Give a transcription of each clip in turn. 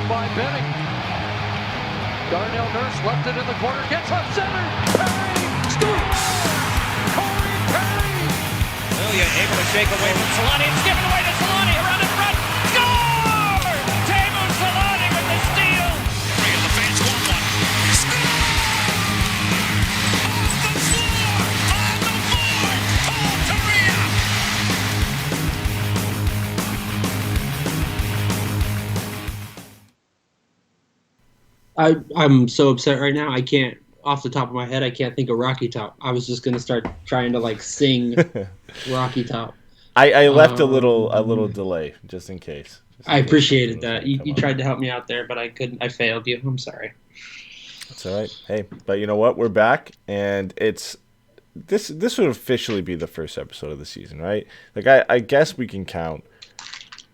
by Benning. Darnell Nurse left it in the corner, gets up center. Perry scores! Corey Perry! Ilya able to shake away from Solani. It's given away to Solani around in front. Score! Teemu Solani with the steal. And the fans want one. Score! On the floor! Paul Kariya! I'm so upset right now. I can't, off the top of my head, I can't think of Rocky Top. I was just gonna start trying to like sing Rocky Top. I left a little delay just in case. I appreciated that. You tried to help me out there, but I couldn't. I failed you. I'm sorry. That's all right. Hey, but you know what? We're back, and this would officially be the first episode of the season, right? Like I guess we can count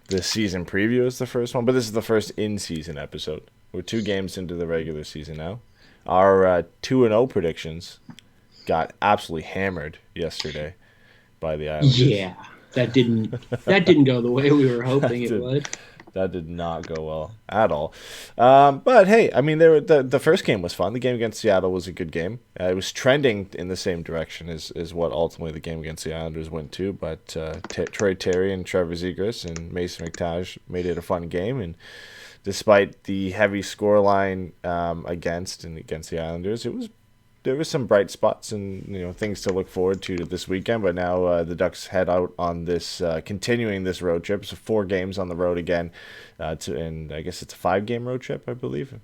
the season preview as the first one, but this is the first in-season episode. We're 2 games into the regular season now. Our 2-0 predictions got absolutely hammered yesterday by the Islanders. Yeah, that didn't go the way we were hoping it would. That did not go well at all. But hey, I mean, the first game was fun. The game against Seattle was a good game. It was trending in the same direction as what ultimately the game against the Islanders went to. But Troy Terry and Trevor Zegras and Mason McTavish made it a fun game. And despite the heavy scoreline against the Islanders, there was some bright spots and things to look forward to this weekend. But now the Ducks head out on this continuing this road trip. So 4 games on the road again, and I guess it's a 5-game road trip, I believe.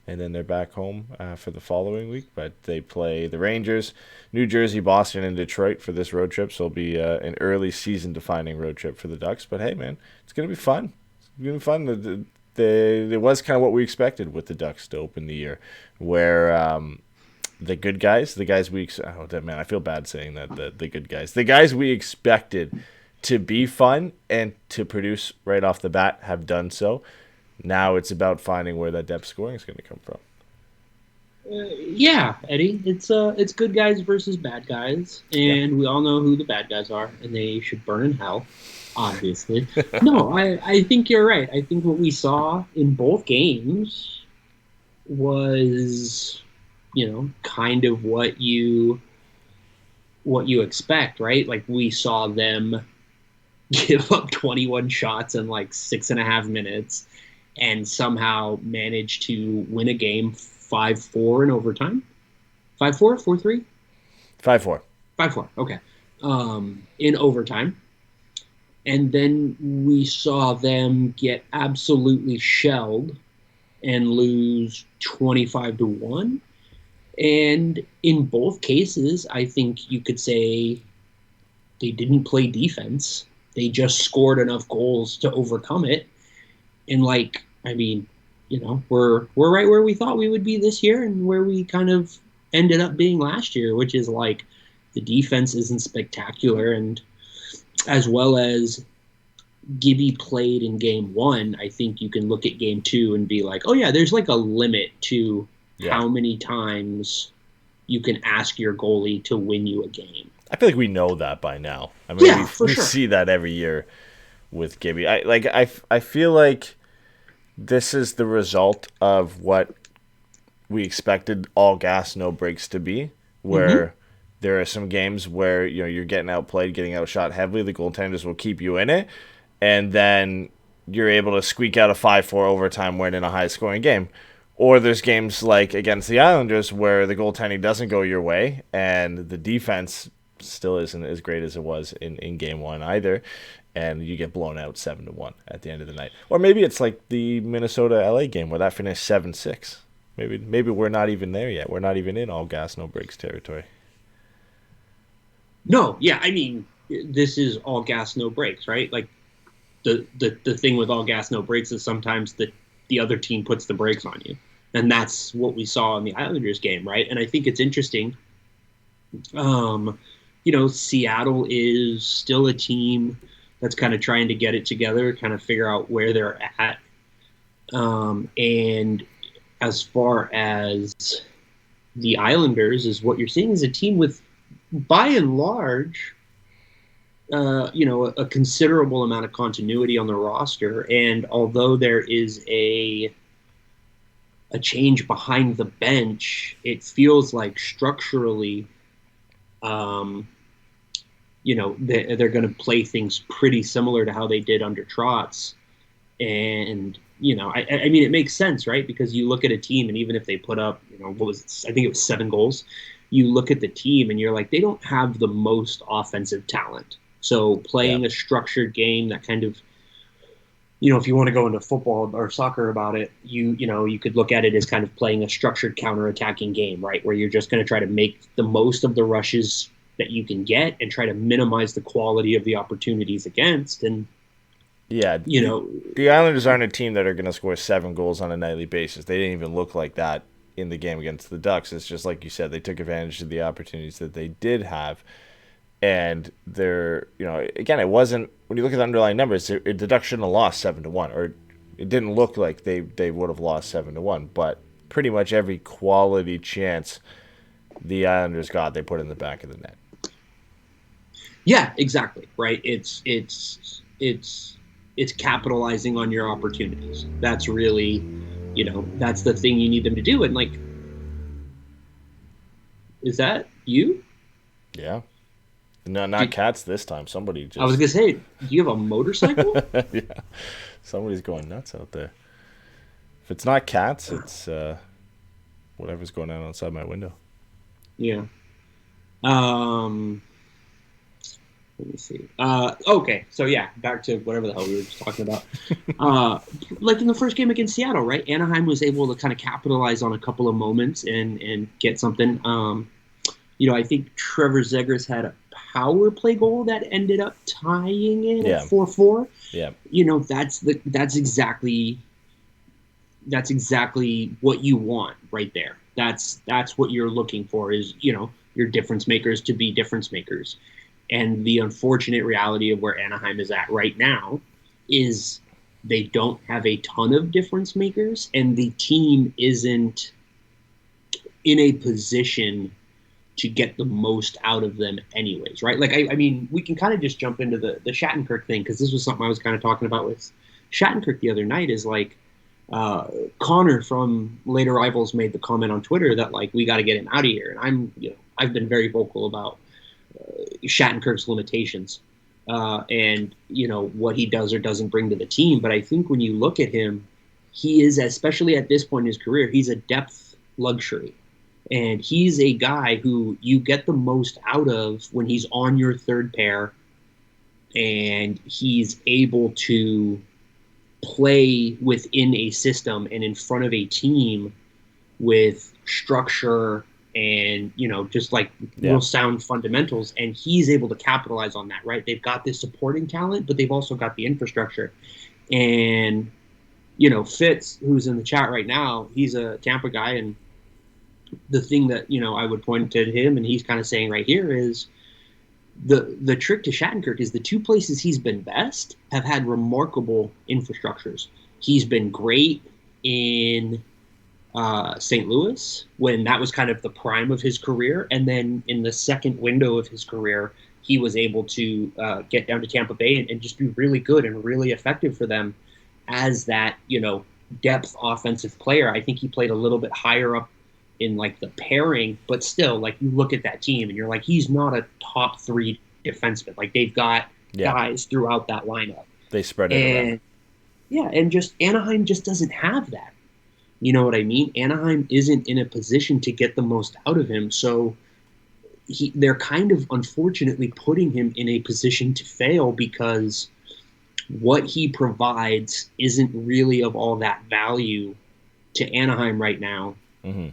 And then they're back home for the following week. But they play the Rangers, New Jersey, Boston, and Detroit for this road trip. So it'll be an early season-defining road trip for the Ducks. But hey, man, it's gonna be fun. It's gonna be fun. It was kind of what we expected with the Ducks to open the year, where the good guys, the guys I feel bad saying that, the good guys, the guys we expected to be fun and to produce right off the bat have done so. Now it's about finding where that depth scoring is going to come from. Yeah, Eddie, it's good guys versus bad guys, and we all know who the bad guys are, and they should burn in hell. Obviously. No, I think you're right. I think what we saw in both games was, kind of what you expect, right? Like we saw them give up 21 shots in like 6.5 minutes and somehow manage to win a game 5-4 in overtime. 5-4, 4-3? 5-4. 5-4, okay. In overtime. And then we saw them get absolutely shelled and lose 25-1. And in both cases, I think you could say they didn't play defense. They just scored enough goals to overcome it. And we're right where we thought we would be this year and where we kind of ended up being last year, which is like the defense isn't spectacular, and as well as Gibby played in game 1, I think you can look at game 2 and be like, oh yeah, there's like a limit to how many times you can ask your goalie to win you a game. I feel like we know that by now. I mean, we sure. see that every year with Gibby. I feel like this is the result of what we expected all gas, no breaks to be, where there are some games where you're getting outplayed, getting outshot heavily. The goaltenders will keep you in it, and then you're able to squeak out a 5-4 overtime win in a high-scoring game. Or there's games like against the Islanders where the goaltending doesn't go your way, and the defense still isn't as great as it was in game 1 either, and you get blown out 7-1 at the end of the night. Or maybe it's like the Minnesota-LA game where that finished 7-6. Maybe we're not even there yet. We're not even in all gas, no breaks territory. No, yeah, I mean, this is all gas, no breaks, right? Like, the thing with all gas, no breaks is sometimes the other team puts the brakes on you. And that's what we saw in the Islanders game, right? And I think it's interesting. Seattle is still a team that's kind of trying to get it together, kind of figure out where they're at. And as far as the Islanders, is what you're seeing is a team with, by and large, a considerable amount of continuity on the roster. And although there is a a change behind the bench, it feels like structurally, they're going to play things pretty similar to how they did under Trotz. And, I mean, it makes sense, right? Because you look at a team, and even if they put up, I think it was 7 goals, you look at the team and you're like, they don't have the most offensive talent. So playing a structured game that kind of, if you want to go into football or soccer about it, you could look at it as kind of playing a structured counterattacking game, right? Where you're just going to try to make the most of the rushes that you can get and try to minimize the quality of the opportunities against. And, the Islanders aren't a team that are going to score 7 goals on a nightly basis. They didn't even look like that in the game against the Ducks. It's just like you said, they took advantage of the opportunities that they did have. And they're, again, it wasn't, when you look at the underlying numbers, the Ducks shouldn't have lost 7-1, or it didn't look like they would have lost 7-1, but pretty much every quality chance the Islanders got, they put in the back of the net. Yeah, exactly. Right. It's capitalizing on your opportunities. That's really, that's the thing you need them to do. And is that you? Yeah. No, not cats this time. Somebody just... I was going to say, do you have a motorcycle? Yeah. Somebody's going nuts out there. If it's not cats, it's whatever's going on outside my window. Yeah. Let me see. Okay, so yeah, back to whatever the hell we were just talking about. Like in the first game against Seattle, right? Anaheim was able to kind of capitalize on a couple of moments and get something. I think Trevor Zegras had a power play goal that ended up tying it at 4-4. Yeah. That's exactly what you want right there. That's what you're looking for is, your difference makers to be difference makers. And the unfortunate reality of where Anaheim is at right now is they don't have a ton of difference makers, and the team isn't in a position to get the most out of them anyways, right? Like, I mean, we can kind of just jump into the Shattenkirk thing, because this was something I was kind of talking about with Shattenkirk the other night, is like, Connor from Later Rivals made the comment on Twitter that, like, we got to get him out of here. And I've been very vocal about Shattenkirk's limitations and, what he does or doesn't bring to the team. But I think when you look at him, he is, especially at this point in his career, he's a depth luxury. And he's a guy who you get the most out of when he's on your third pair and he's able to play within a system and in front of a team with structure and, just like real sound fundamentals. And he's able to capitalize on that, right? They've got this supporting talent, but they've also got the infrastructure. And, Fitz, who's in the chat right now, he's a Tampa guy, and the thing that, I would point to him, and he's kind of saying right here, is the trick to Shattenkirk is the two places he's been best have had remarkable infrastructures. He's been great in St. Louis when that was kind of the prime of his career. And then in the second window of his career, he was able to get down to Tampa Bay and just be really good and really effective for them as that, depth offensive player. I think he played a little bit higher up in like the pairing, but still, like, you look at that team and you're like, he's not a top 3 defenseman. Like, they've got guys throughout that lineup. They spread it around. Yeah, and just Anaheim just doesn't have that. You know what I mean? Anaheim isn't in a position to get the most out of him, so they're kind of unfortunately putting him in a position to fail because what he provides isn't really of all that value to Anaheim right now. Mm-hmm.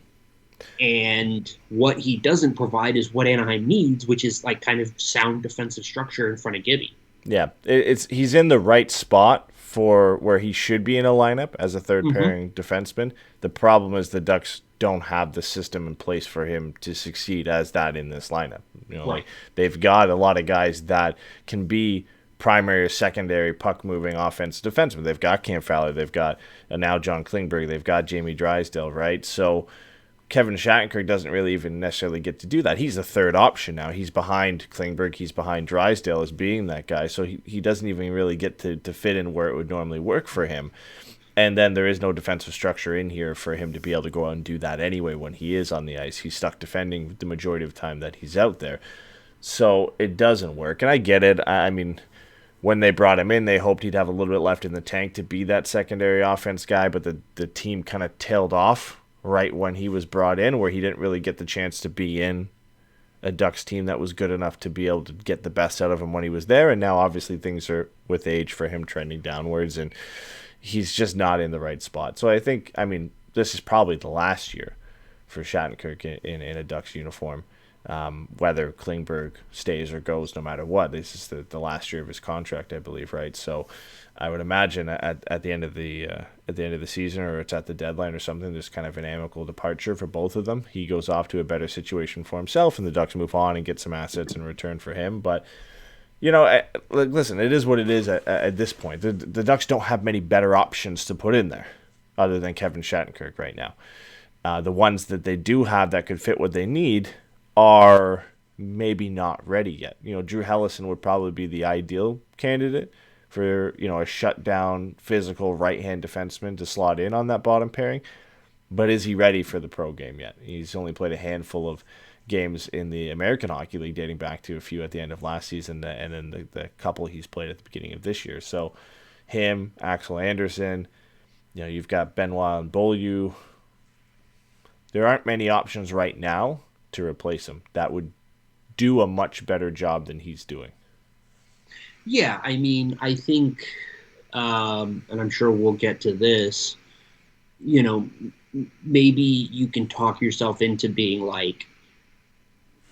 And what he doesn't provide is what Anaheim needs, which is like kind of sound defensive structure in front of Gibby. Yeah, he's in the right spot for where he should be in a lineup as a third pairing defenseman. The problem is the Ducks don't have the system in place for him to succeed as that in this lineup. Like, they've got a lot of guys that can be primary or secondary puck moving offensive defensemen. They've got Cam Fowler, they've got now John Klingberg, they've got Jamie Drysdale, right? So Kevin Shattenkirk doesn't really even necessarily get to do that. He's a third option now. He's behind Klingberg, he's behind Drysdale as being that guy, so he doesn't even really get to fit in where it would normally work for him. And then there is no defensive structure in here for him to be able to go out and do that anyway when he is on the ice. He's stuck defending the majority of the time that he's out there. So it doesn't work. And I get it. I mean, when they brought him in, they hoped he'd have a little bit left in the tank to be that secondary offense guy, but the team kind of tailed off right when he was brought in, where he didn't really get the chance to be in a Ducks team that was good enough to be able to get the best out of him when he was there. And now obviously things are, with age, for him trending downwards, and he's just not in the right spot. So I think, I mean, this is probably the last year for Shattenkirk in a Ducks uniform. Whether Klingberg stays or goes, no matter what, this is the last year of his contract, I believe, right? So I would imagine at the end of the season, or it's at the deadline or something, there's kind of an amicable departure for both of them. He goes off to a better situation for himself, and the Ducks move on and get some assets in return for him. But listen, it is what it is at this point. The Ducks don't have many better options to put in there other than Kevin Shattenkirk right now. The ones that they do have that could fit what they need are maybe not ready yet. Drew Hellison would probably be the ideal candidate for, a shutdown, physical right-hand defenseman to slot in on that bottom pairing. But is he ready for the pro game yet? He's only played a handful of games in the American Hockey League, dating back to a few at the end of last season, and then the couple he's played at the beginning of this year. So him, Axel Anderson, you've got Benoit and Beaulieu. There aren't many options right now to replace him that would do a much better job than he's doing. Yeah, I mean, I think, and I'm sure we'll get to this, maybe you can talk yourself into being like,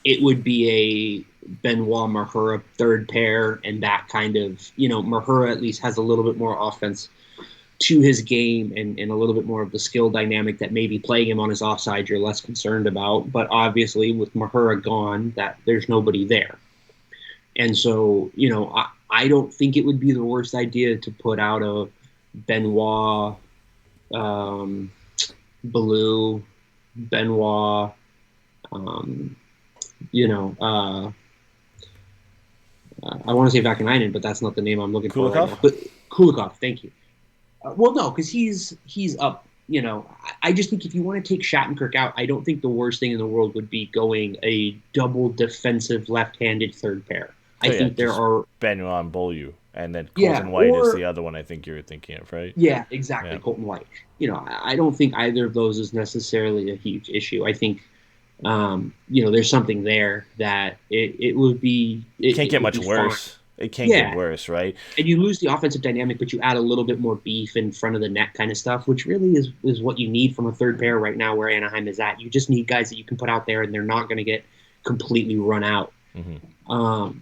it would be a Benoit Mahura third pair, and that kind of, Mahura at least has a little bit more offense to his game and a little bit more of the skill dynamic that maybe playing him on his offside you're less concerned about. But obviously with Mahura gone, that there's nobody there. And so, I don't think it would be the worst idea to put out a Benoit, Bellew, Benoit, I want to say Vakanainen, but that's not the name I'm looking for right now. But Kulikov, thank you. Well, no, because he's up. I just think if you want to take Shattenkirk out, I don't think the worst thing in the world would be going a double defensive left-handed third pair. I think there are Benoit and Beaulieu, and then Colton White is the other one I think you're thinking of, right? Yeah, exactly, yeah. Colton White. I don't think either of those is necessarily a huge issue. I think, there's something there that it would be. It can't get much worse. Fine. It can't get worse, right? And you lose the offensive dynamic, but you add a little bit more beef in front of the net kind of stuff, which really is what you need from a third pair right now where Anaheim is at. You just need guys that you can put out there, and they're not going to get completely run out. Mm-hmm.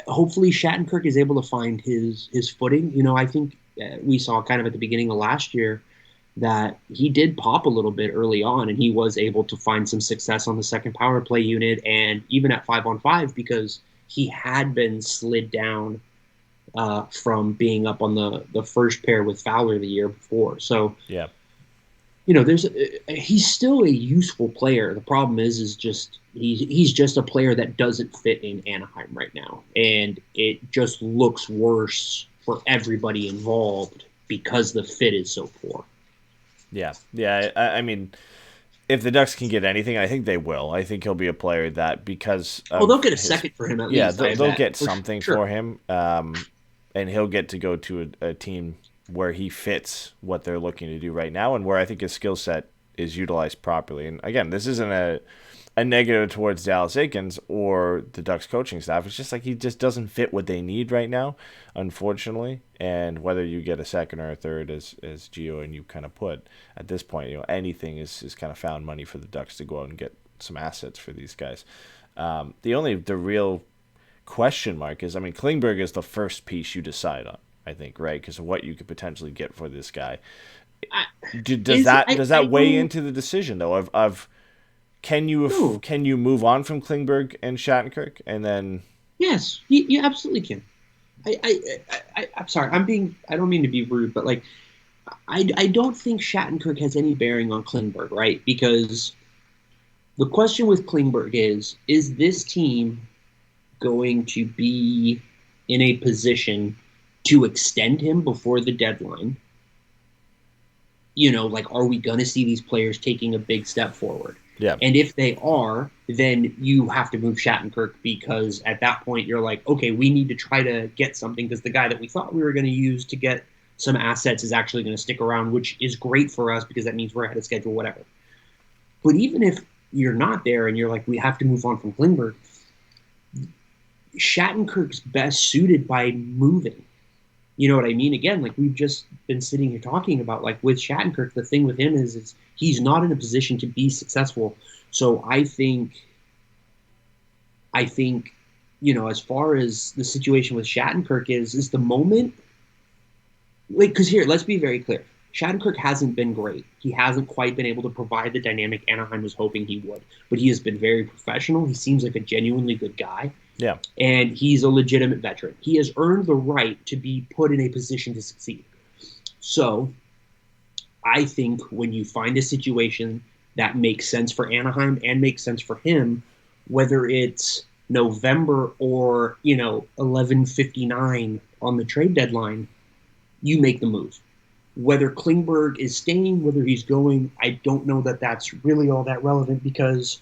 Hopefully Shattenkirk is able to find his footing. I think we saw kind of at the beginning of last year that he did pop a little bit early on, and he was able to find some success on the second power play unit and even at 5-on-5 because he had been slid down from being up on the first pair with Fowler the year before. So, yeah, he's still a useful player. The problem is just he's just a player that doesn't fit in Anaheim right now, and it just looks worse for everybody involved because the fit is so poor. Yeah. I mean, if the Ducks can get anything, I think they will. I think he'll be a player that because they'll get a second for him at least. Yeah, they'll get something for him, and he'll get to go to a team where he fits what they're looking to do right now and where I think his skill set is utilized properly. And again, this isn't a negative towards Dallas Eakins or the Ducks coaching staff. It's just like he just doesn't fit what they need right now, unfortunately. And whether you get a second or a third, as Gio and you kind of put, at this point, anything is kind of found money for the Ducks to go out and get some assets for these guys. The real question mark is, Klingberg is the first piece you decide on, I think, right? Because of what you could potentially get for this guy. Does that weigh into the decision though? Of can you move on from Klingberg and Shattenkirk and then? Yes, you absolutely can. I'm sorry. I don't mean to be rude, but I don't think Shattenkirk has any bearing on Klingberg, right? Because the question with Klingberg is this team going to be in a position to extend him before the deadline like, are we going to see these players taking a big step forward? Yeah. And if they are, then you have to move Shattenkirk, because at that point you're like, okay, we need to try to get something, because the guy that we thought we were going to use to get some assets is actually going to stick around, which is great for us because that means we're ahead of schedule, whatever. But even if you're not there and you're like, we have to move on from Klingberg, Shattenkirk's best suited by moving. You know what I mean? Again, like, we've just been sitting here talking about, like, with Shattenkirk, the thing with him is he's not in a position to be successful. So I think, as far as the situation with Shattenkirk is the moment, like, because here, let's be very clear. Shattenkirk hasn't been great. He hasn't quite been able to provide the dynamic Anaheim was hoping he would. But he has been very professional. He seems like a genuinely good guy. Yeah. And he's a legitimate veteran. He has earned the right to be put in a position to succeed. So I think when you find a situation that makes sense for Anaheim and makes sense for him, whether it's November or, 11:59 on the trade deadline, you make the move. Whether Klingberg is staying, whether he's going, I don't know that that's really all that relevant, because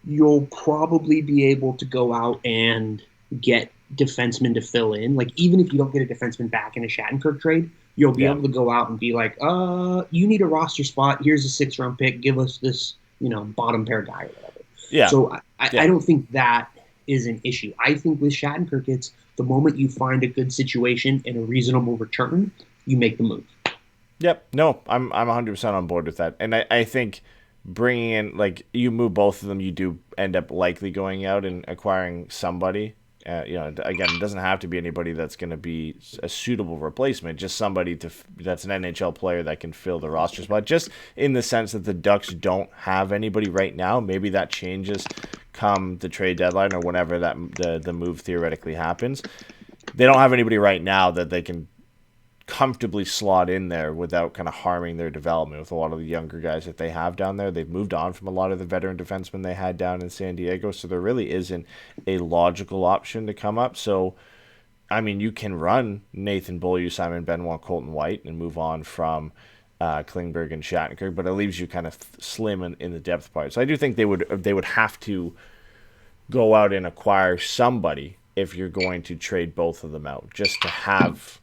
you'll probably be able to go out and get defensemen to fill in. Like, even if you don't get a defenseman back in a Shattenkirk trade, you'll be able to go out and be like, you need a roster spot. Here's a 6th-round pick. Give us this, bottom pair guy or whatever. Yeah. So I don't think that is an issue. I think with Shattenkirk, it's the moment you find a good situation and a reasonable return, you make the move. Yep. No, I'm 100% on board with that. And I think bringing in, like, you move both of them, you do end up likely going out and acquiring somebody. Again, it doesn't have to be anybody that's going to be a suitable replacement, just somebody that's an NHL player that can fill the roster spot, just in the sense that the Ducks don't have anybody right now. Maybe that changes come the trade deadline or whenever that the move theoretically happens. They don't have anybody right now that they can comfortably slot in there without kind of harming their development with a lot of the younger guys that they have down there. They've moved on from a lot of the veteran defensemen they had down in San Diego, so there really isn't a logical option to come up. So, I mean, you can run Nathan Beaulieu, Simon Benoit, Colton White, and move on from Klingberg and Shattenkirk, but it leaves you kind of slim in the depth part. So I do think they would have to go out and acquire somebody if you're going to trade both of them out, just to have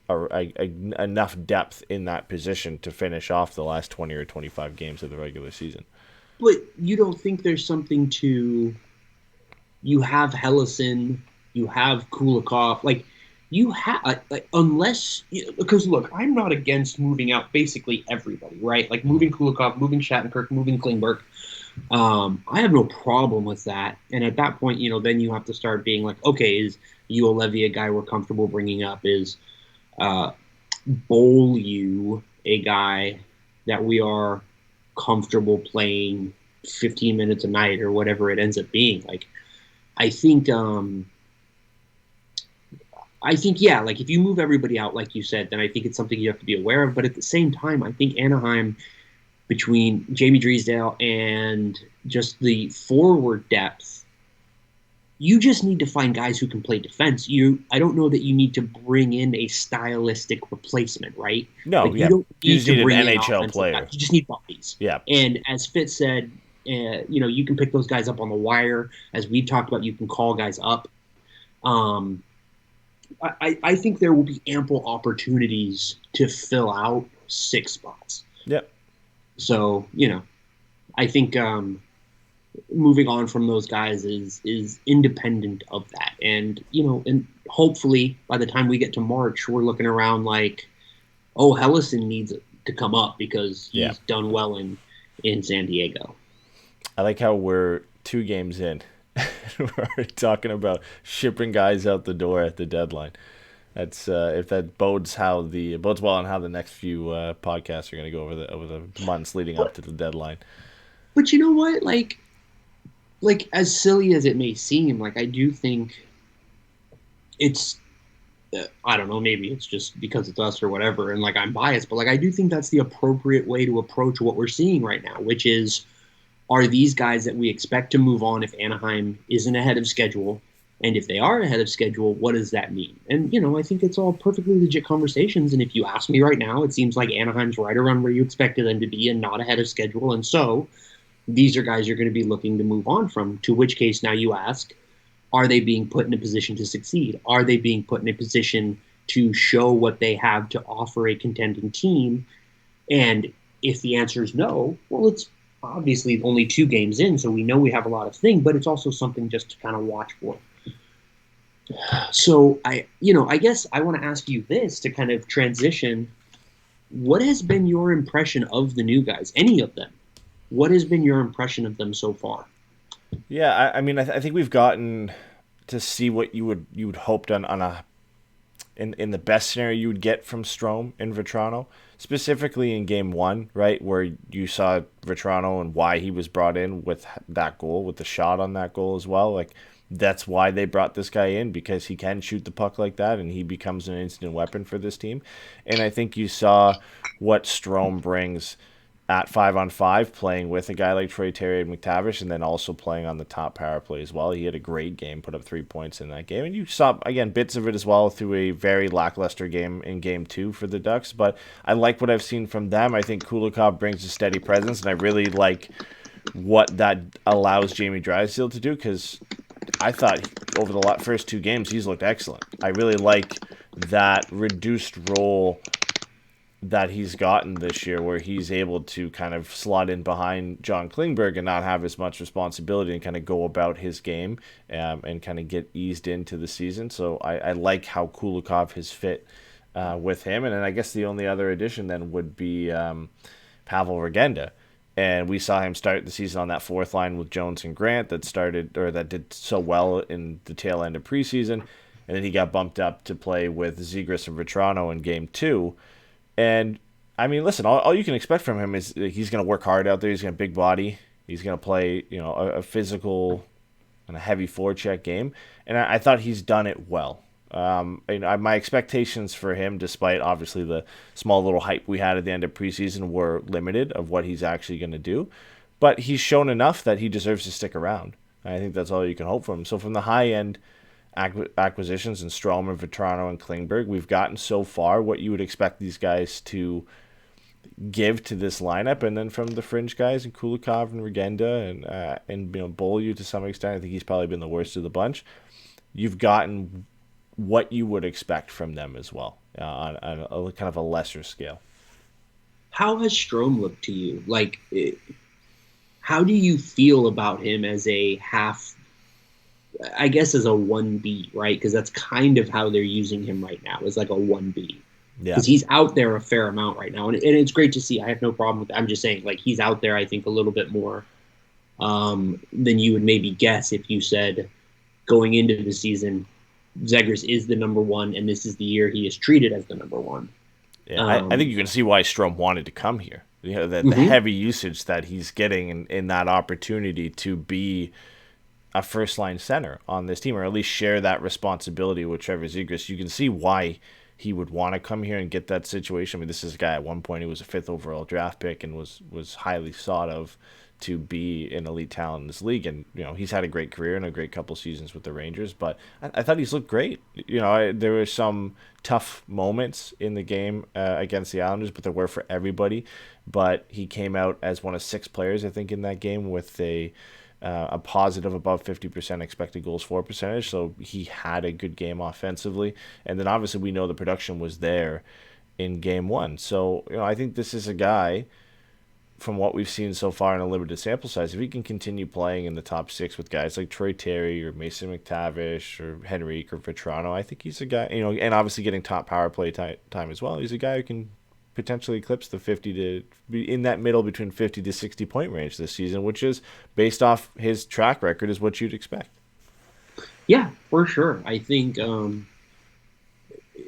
enough depth in that position to finish off the last 20 or 25 games of the regular season. But you don't think there's something to... You have Hellison, you have Kulikov, like, you have... unless... Because, look, I'm not against moving out basically everybody, right? Like, moving Kulikov, moving Shattenkirk, moving Klingberg. I have no problem with that. And at that point, then you have to start being like, okay, is Ulevy a guy we're comfortable bringing up? Is Beaulieu a guy that we are comfortable playing 15 minutes a night or whatever it ends up being? Like, I think yeah, like, if you move everybody out, like you said, then I think it's something you have to be aware of. But at the same time, I think Anaheim, between Jamie Drysdale and just the forward depth, you just need to find guys who can play defense. I don't know that you need to bring in a stylistic replacement, right? No, like, yeah. You just need an NHL player. Guys. You just need bodies. Yeah. And as Fitz said, you can pick those guys up on the wire. As we've talked about, you can call guys up. I think there will be ample opportunities to fill out 6 spots. Yep. So, I think moving on from those guys is independent of that. And, and hopefully by the time we get to March, we're looking around like, oh, Hellison needs to come up because he's done well in San Diego. I like how we're 2 games in. We're already talking about shipping guys out the door at the deadline. That's if that bodes well on how the next few podcasts are going to go over the months leading up to the deadline. But you know what? Like as silly as it may seem, like, I do think it's I don't know, maybe it's just because it's us or whatever, and like I'm biased, but like I do think that's the appropriate way to approach what we're seeing right now, which is, are these guys that we expect to move on if Anaheim isn't ahead of schedule? And if they are ahead of schedule, what does that mean? And, I think it's all perfectly legit conversations. And if you ask me right now, it seems like Anaheim's right around where you expected them to be and not ahead of schedule. And so these are guys you're going to be looking to move on from, to which case now you ask, are they being put in a position to succeed? Are they being put in a position to show what they have to offer a contending team? And if the answer is no, well, it's obviously only 2 games in, so we know we have a lot of things, but it's also something just to kind of watch for. So I guess I want to ask you this to kind of transition. What has been your impression of the new guys? Any of them? What has been your impression of them so far? Yeah, I mean, I think we've gotten to see what you would hoped on a in the best scenario you would get from Strome and Vetrano, specifically in game 1, right, where you saw Vetrano and why he was brought in with that goal, with the shot on that goal as well. Like, that's why they brought this guy in, because he can shoot the puck like that, and he becomes an instant weapon for this team. And I think you saw what Strome brings at 5-on-5, playing with a guy like Troy Terry and McTavish, and then also playing on the top power play as well. He had a great game, put up 3 points in that game. And you saw, again, bits of it as well through a very lackluster game in game 2 for the Ducks. But I like what I've seen from them. I think Kulikov brings a steady presence, and I really like what that allows Jamie Drysdale to do, because I thought over the first 2 games he's looked excellent. I really like that reduced role that he's gotten this year, where he's able to kind of slot in behind John Klingberg and not have as much responsibility and kind of go about his game and kind of get eased into the season. So I like how Kulikov has fit with him. And then I guess the only other addition then would be Pavel Regenda. And we saw him start the season on that 4th line with Jones and Grant that did so well in the tail end of preseason. And then he got bumped up to play with Zegras and Vetrano in game 2. And, I mean, listen, all you can expect from him is he's going to work hard out there. He's going to big body. He's going to play, a physical and a heavy forecheck game. And I thought he's done it well. My expectations for him, despite obviously the small little hype we had at the end of preseason, were limited of what he's actually going to do. But he's shown enough that he deserves to stick around. I think that's all you can hope for him. So from the high-end acquisitions in Strome and Vetrano and Klingberg, we've gotten so far what you would expect these guys to give to this lineup. And then from the fringe guys, and Kulikov and Regenda and Beaulieu to some extent, I think he's probably been the worst of the bunch. You've gotten what you would expect from them as well, on a kind of a lesser scale. How has Strome looked to you? Like, how do you feel about him as a half, I guess as a 1B, right? Because that's kind of how they're using him right now, is like a 1B. Yeah. Because he's out there a fair amount right now. And it's great to see. I have no problem with that. I'm just saying, like, he's out there, I think, a little bit more than you would maybe guess if you said going into the season, Zegras is the number 1, and this is the year he is treated as the number 1. Yeah, I think you can see why Strome wanted to come here. The heavy usage that he's getting in that opportunity to be a first-line center on this team, or at least share that responsibility with Trevor Zegras. You can see why he would want to come here and get that situation. I mean, this is a guy at one point who was a 5th overall draft pick and was highly sought of to be an elite talent in this league. And, he's had a great career and a great couple seasons with the Rangers, but I thought he's looked great. There were some tough moments in the game against the Islanders, but there were for everybody. But he came out as one of 6 players, I think, in that game with a positive above 50% expected goals for percentage. So he had a good game offensively. And then obviously we know the production was there in game 1. So, I think this is a guy, from what we've seen so far in a limited sample size, if he can continue playing in the top 6 with guys like Troy Terry or Mason McTavish or Henrique or Vetrano, I think he's a guy, and obviously getting top power play time as well. He's a guy who can potentially eclipse the 50 to be in that middle between 50 to 60 point range this season, which is, based off his track record, is what you'd expect. Yeah, for sure. I think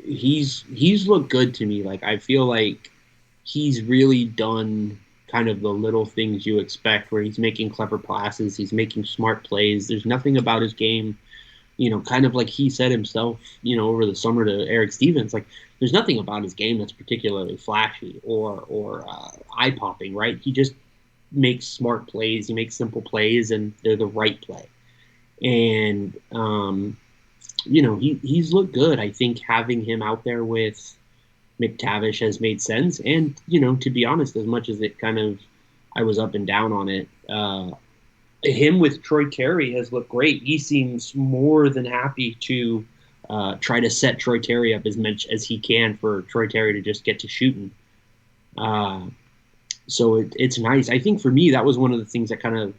he's looked good to me. Like, I feel like he's really done kind of the little things you expect, where he's making clever passes, he's making smart plays. There's nothing about his game, kind of like he said himself, over the summer to Eric Stevens, like, there's nothing about his game that's particularly flashy or eye-popping, right? He just makes smart plays, he makes simple plays, and they're the right play. And he's looked good. I think having him out there with McTavish has made sense. And to be honest, as much as it kind of I was up and down on it, him with Troy Terry has looked great. He seems more than happy to try to set Troy Terry up as much as he can for Troy Terry to just get to shooting. So it's nice. I think for me, that was one of the things that kind of,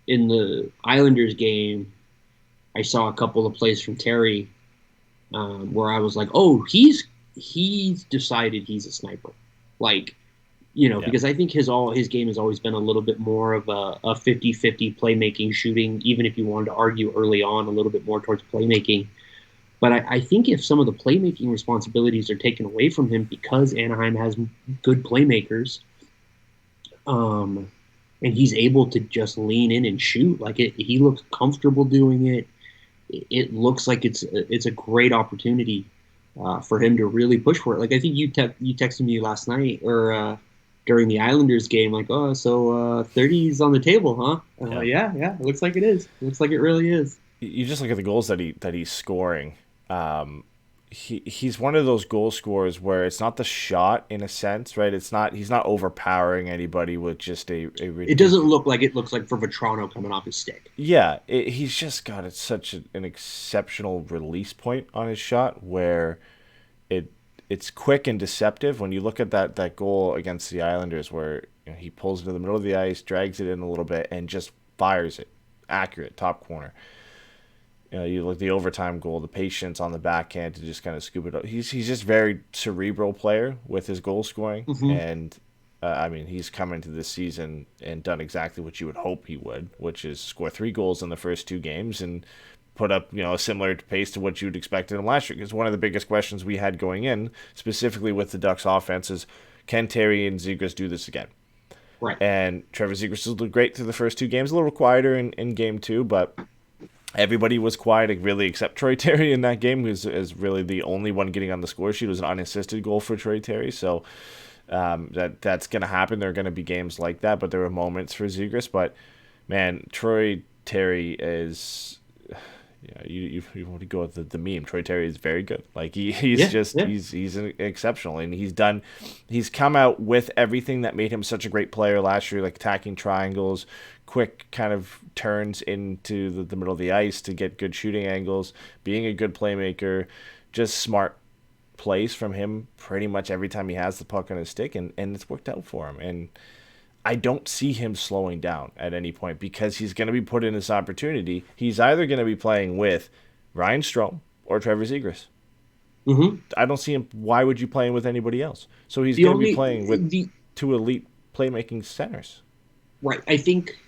in the Islanders game, I saw a couple of plays from Terry where I was like, oh, he's decided he's a sniper. Like, because I think his game has always been a little bit more of a 50-50 playmaking shooting, even if you wanted to argue early on a little bit more towards playmaking. But I think if some of the playmaking responsibilities are taken away from him because Anaheim has good playmakers, and he's able to just lean in and shoot, like he looks comfortable doing it. It looks like it's a great opportunity for him to really push for it. Like I think you texted me last night or during the Islanders game, like, oh, so 30's on the table, huh? Yeah, it looks like it is. It looks like it really is. You just look at the goals that he's scoring. He's one of those goal scorers where it's not the shot in a sense, right? He's not overpowering anybody with just a ridiculous... It doesn't look like it looks like for Vetrano coming off his stick. Yeah, he's just got such an exceptional release point on his shot where it's quick and deceptive. When you look at that goal against the Islanders where he pulls into the middle of the ice, drags it in a little bit, and just fires it. Accurate, top corner. You look at the overtime goal, the patience on the backhand to just kind of scoop it up. He's just very cerebral player with his goal scoring. And, he's come into this season and done exactly what you would hope he would, which is score 3 goals in the first 2 games and put up, a similar pace to what you'd expect in him last year. Because one of the biggest questions we had going in, specifically with the Ducks offense, is can Terry and Zegras do this again? Right. And Trevor Zegras has looked great through the first 2 games, a little quieter in game 2, but everybody was quiet, really, except Troy Terry in that game, who is really the only one getting on the score sheet. It was an unassisted goal for Troy Terry, so that's going to happen. There are going to be games like that, but there were moments for Zegras. But, man, Troy Terry is... Yeah, you want to go with the meme. Troy Terry is very good. Like he's exceptional, and he's come out with everything that made him such a great player last year, like attacking triangles, quick kind of turns into the middle of the ice to get good shooting angles, being a good playmaker, just smart plays from him pretty much every time he has the puck on his stick, and it's worked out for him. And I don't see him slowing down at any point because he's going to be put in this opportunity. He's either going to be playing with Ryan Strome or Trevor Zegras. I don't see him. Why would you play him with anybody else? So he's going to be playing with 2 elite playmaking centers. Right. I think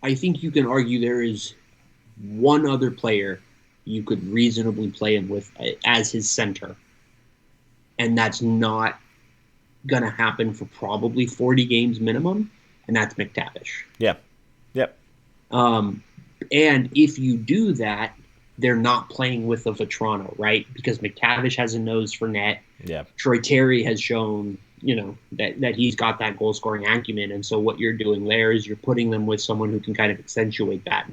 you can argue there is one other player you could reasonably play him with as his center, and that's not going to happen for probably 40 games minimum. And that's McTavish. Yeah. Yep. And if you do that, they're not playing with a Vetrano, right? Because McTavish has a nose for net. Yeah. Troy Terry has shown, that he's got that goal scoring acumen. And so what you're doing there is you're putting them with someone who can kind of accentuate that.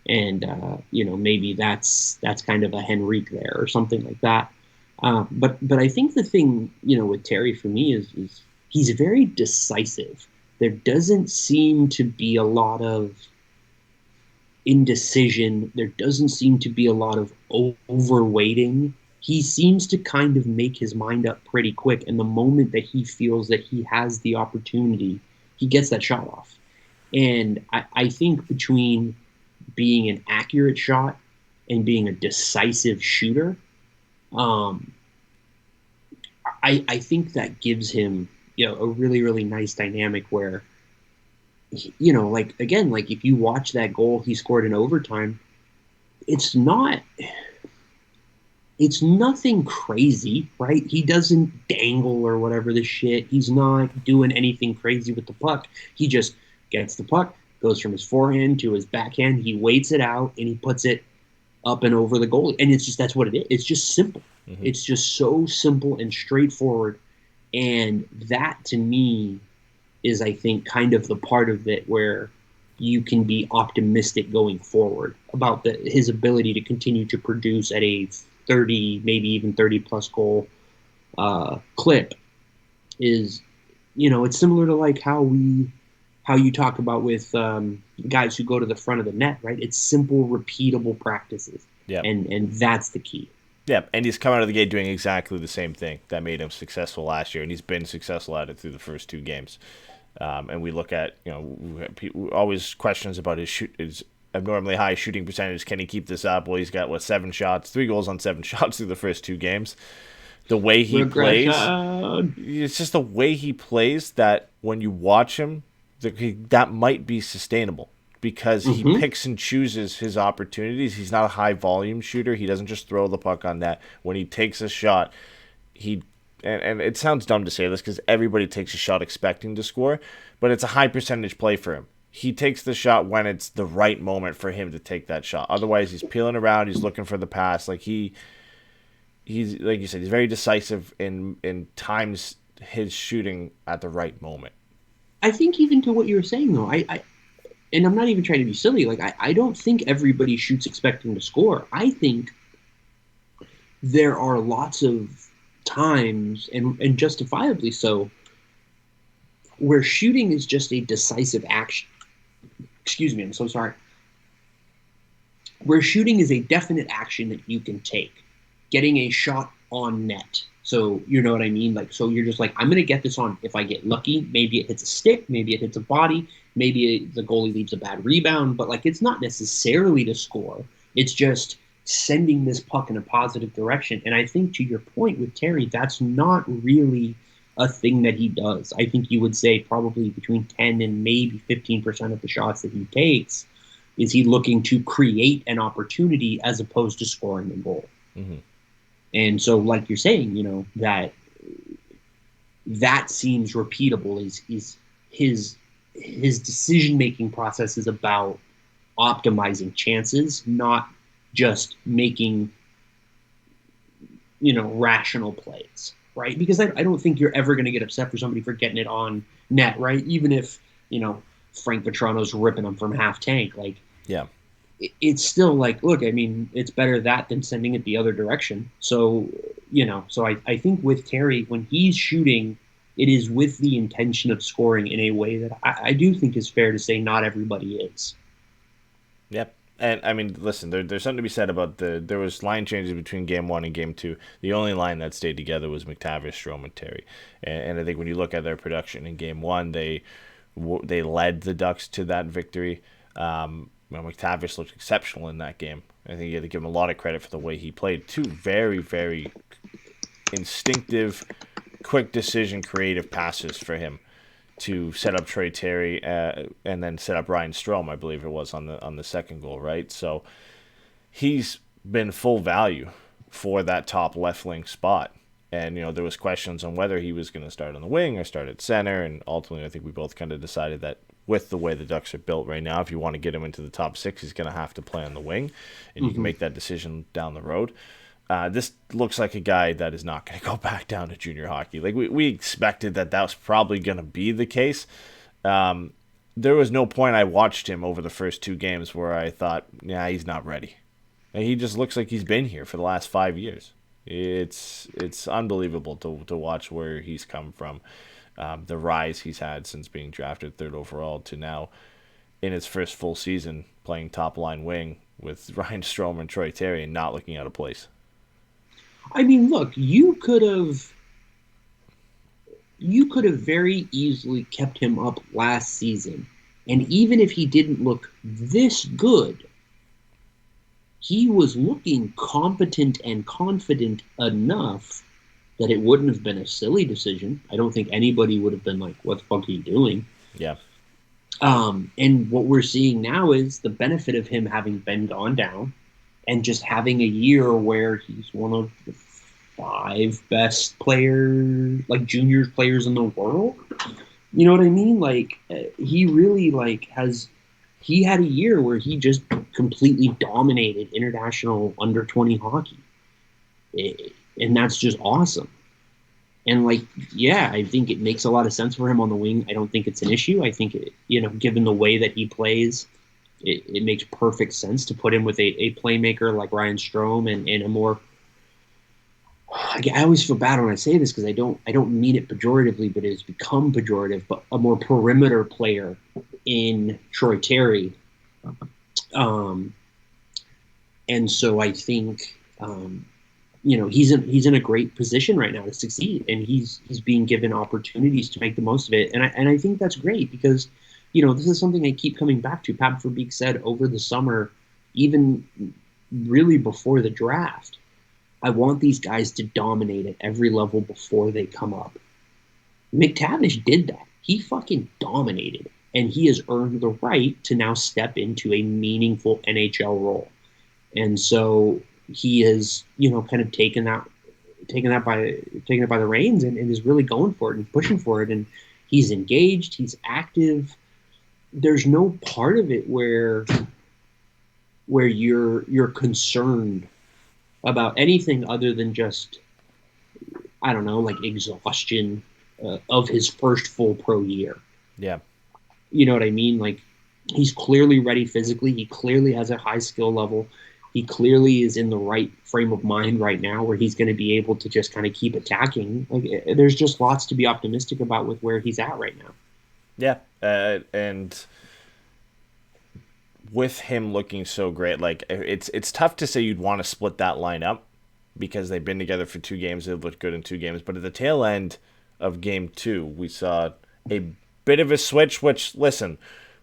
And maybe that's kind of a Henrique there or something like that. But I think the thing, with Terry for me is he's very decisive. There doesn't seem to be a lot of indecision. There doesn't seem to be a lot of overweighting. He seems to kind of make his mind up pretty quick. And the moment that he feels that he has the opportunity, he gets that shot off. And I think between being an accurate shot and being a decisive shooter, I think that gives him, a really, really nice dynamic where, if you watch that goal he scored in overtime, it's nothing crazy, right? He doesn't dangle or whatever the shit. He's not doing anything crazy with the puck. He just gets the puck, goes from his forehand to his backhand. He waits it out and he puts it up and over the goalie. And that's what it is. It's just simple. It's just so simple and straightforward. And that, to me, is, I think, kind of the part of it where you can be optimistic going forward about his ability to continue to produce at a 30, maybe even 30-plus goal clip is, it's similar to like how you talk about with guys who go to the front of the net, right? It's simple, repeatable practices. Yeah. And that's the key. Yeah, and he's come out of the gate doing exactly the same thing that made him successful last year, and he's been successful at it through the first 2 games. And we look at, always questions about his abnormally high shooting percentage. Can he keep this up? Well, he's got, 7 shots, 3 goals on 7 shots through the first 2 games. The way he plays, it's just the way he plays that when you watch him, that might be sustainable. Because he picks and chooses his opportunities. He's not a high-volume shooter. He doesn't just throw the puck on net. When he takes a shot, and it sounds dumb to say this because everybody takes a shot expecting to score, but it's a high-percentage play for him. He takes the shot when it's the right moment for him to take that shot. Otherwise, he's peeling around. He's looking for the pass. Like he's like you said, he's very decisive in times his shooting at the right moment. I think even to what you were saying, though, and I'm not even trying to be silly. Like, I don't think everybody shoots expecting to score. I think there are lots of times, and justifiably so, where shooting is just a decisive action. Excuse me, I'm so sorry. Where shooting is a definite action that you can take. Getting a shot on net. So, you know what I mean? Like, so you're just like, I'm going to get this on. If I get lucky, maybe it hits a stick, maybe it hits a body, maybe the goalie leaves a bad rebound, but like, it's not necessarily to score. It's just sending this puck in a positive direction. And I think to your point with Terry, that's not really a thing that he does. I think you would say probably between 10 and maybe 15% of the shots that he takes is he looking to create an opportunity as opposed to scoring a goal. Mm-hmm. And so, like you're saying, that seems repeatable. Is his decision-making process is about optimizing chances, not just making, rational plays, right? Because I don't think you're ever going to get upset for somebody for getting it on net, right? Even if, Frank Petrano's ripping them from half tank, like, yeah. It's still like, look, I mean, it's better that than sending it the other direction. So, I think with Terry, when he's shooting, it is with the intention of scoring in a way that I do think is fair to say not everybody is. Yep. And, I mean, listen, there's something to be said about there was line changes between Game 1 and Game 2. The only line that stayed together was McTavish, Strome, and Terry. And I think when you look at their production in Game 1, they led the Ducks to that victory. McTavish looked exceptional in that game. I think you had to give him a lot of credit for the way he played. 2 very, very instinctive, quick decision, creative passes for him to set up Troy Terry and then set up Ryan Strome, I believe it was, on the second goal, right? So he's been full value for that top left wing spot. And, there was questions on whether he was going to start on the wing or start at center. And ultimately, I think we both kind of decided that with the way the Ducks are built right now, if you want to get him into the top 6, he's going to have to play on the wing. And you can make that decision down the road. This looks like a guy that is not going to go back down to junior hockey. Like, we expected that was probably going to be the case. There was no point I watched him over the first 2 games where I thought, yeah, he's not ready. And he just looks like he's been here for the last 5 years. It's unbelievable to watch where he's come from, the rise he's had since being drafted 3rd overall to now in his first full season playing top line wing with Ryan Strome and Troy Terry and not looking out of place. I mean, look, you could have very easily kept him up last season, and even if he didn't look this good, he was looking competent and confident enough that it wouldn't have been a silly decision. I don't think anybody would have been like, what the fuck are you doing? Yeah. And what we're seeing now is the benefit of him having been gone down and just having a year where he's one of the 5 best players, like junior players in the world. You know what I mean? Like, he really he had a year where he just completely dominated international under-20 hockey. And that's just awesome. And like, yeah, I think it makes a lot of sense for him on the wing. I don't think it's an issue. I think, given the way that he plays, it makes perfect sense to put him with a playmaker like Ryan Strome and a more. I always feel bad when I say this because I don't mean it pejoratively, but it has become pejorative. But a more perimeter player in Troy Terry, and so I think. He's in a great position right now to succeed, and he's being given opportunities to make the most of it, and I think that's great because, this is something I keep coming back to. Pat Verbeek said over the summer, even really before the draft, I want these guys to dominate at every level before they come up. McTavish did that. He fucking dominated, and he has earned the right to now step into a meaningful NHL role, and so. He has, kind of taken that by the reins and is really going for it and pushing for it. And he's engaged, he's active. There's no part of it where you're concerned about anything other than just, I don't know, like exhaustion of his first full pro year. Yeah. You know what I mean? Like, he's clearly ready physically. He clearly has a high skill level. He clearly is in the right frame of mind right now where he's going to be able to just kind of keep attacking. Like, there's just lots to be optimistic about with where he's at right now. Yeah, and with him looking so great, like it's tough to say you'd want to split that line up because they've been together for 2 games. They've looked good in 2 games. But at the tail end of game 2, we saw a bit of a switch, which, listen,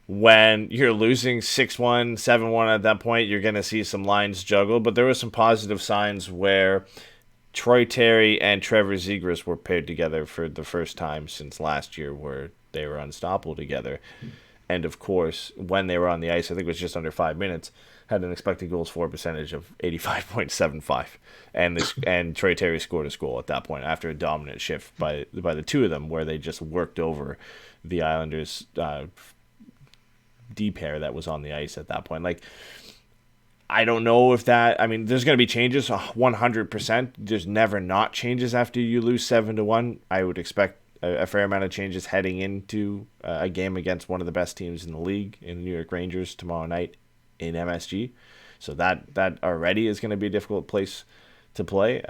when you're losing 6-1, 7-1 at that point, you're going to see some lines juggle. But there were some positive signs where Troy Terry and Trevor Zegras were paired together for the first time since last year where they were unstoppable together. And, of course, when they were on the ice, I think it was just under 5 minutes, had an expected goals for percentage of 85.75. And Troy Terry scored a goal at that point after a dominant shift by the 2 of them where they just worked over the Islanders' D pair that was on the ice at that point. Like, I don't know if that. I mean, there's going to be changes. 100%. There's never not changes after you lose 7-1. I would expect a fair amount of changes heading into a game against one of the best teams in the league in the New York Rangers tomorrow night in MSG. So that already is going to be a difficult place to play.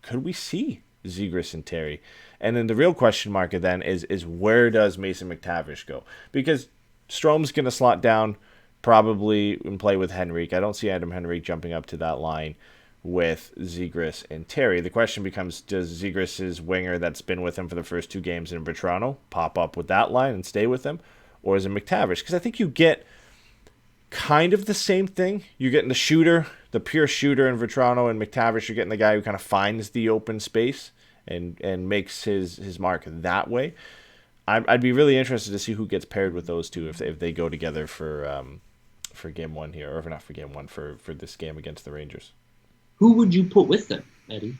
Could we see Zegras and Terry? And then the real question mark then is where does Mason McTavish go? Because Strome's going to slot down probably and play with Henrique. I don't see Adam Henrique jumping up to that line with Zegras and Terry. The question becomes, does Zegras' winger that's been with him for the first 2 games in Vetrano pop up with that line and stay with him? Or is it McTavish? Because I think you get kind of the same thing. You're getting the shooter, the pure shooter in Vetrano, and McTavish, you're getting the guy who kind of finds the open space and makes his mark that way. I'd be really interested to see who gets paired with those 2 if they go together for game 1 here, or if not for game 1 for this game against the Rangers. Who would you put with them, Eddie?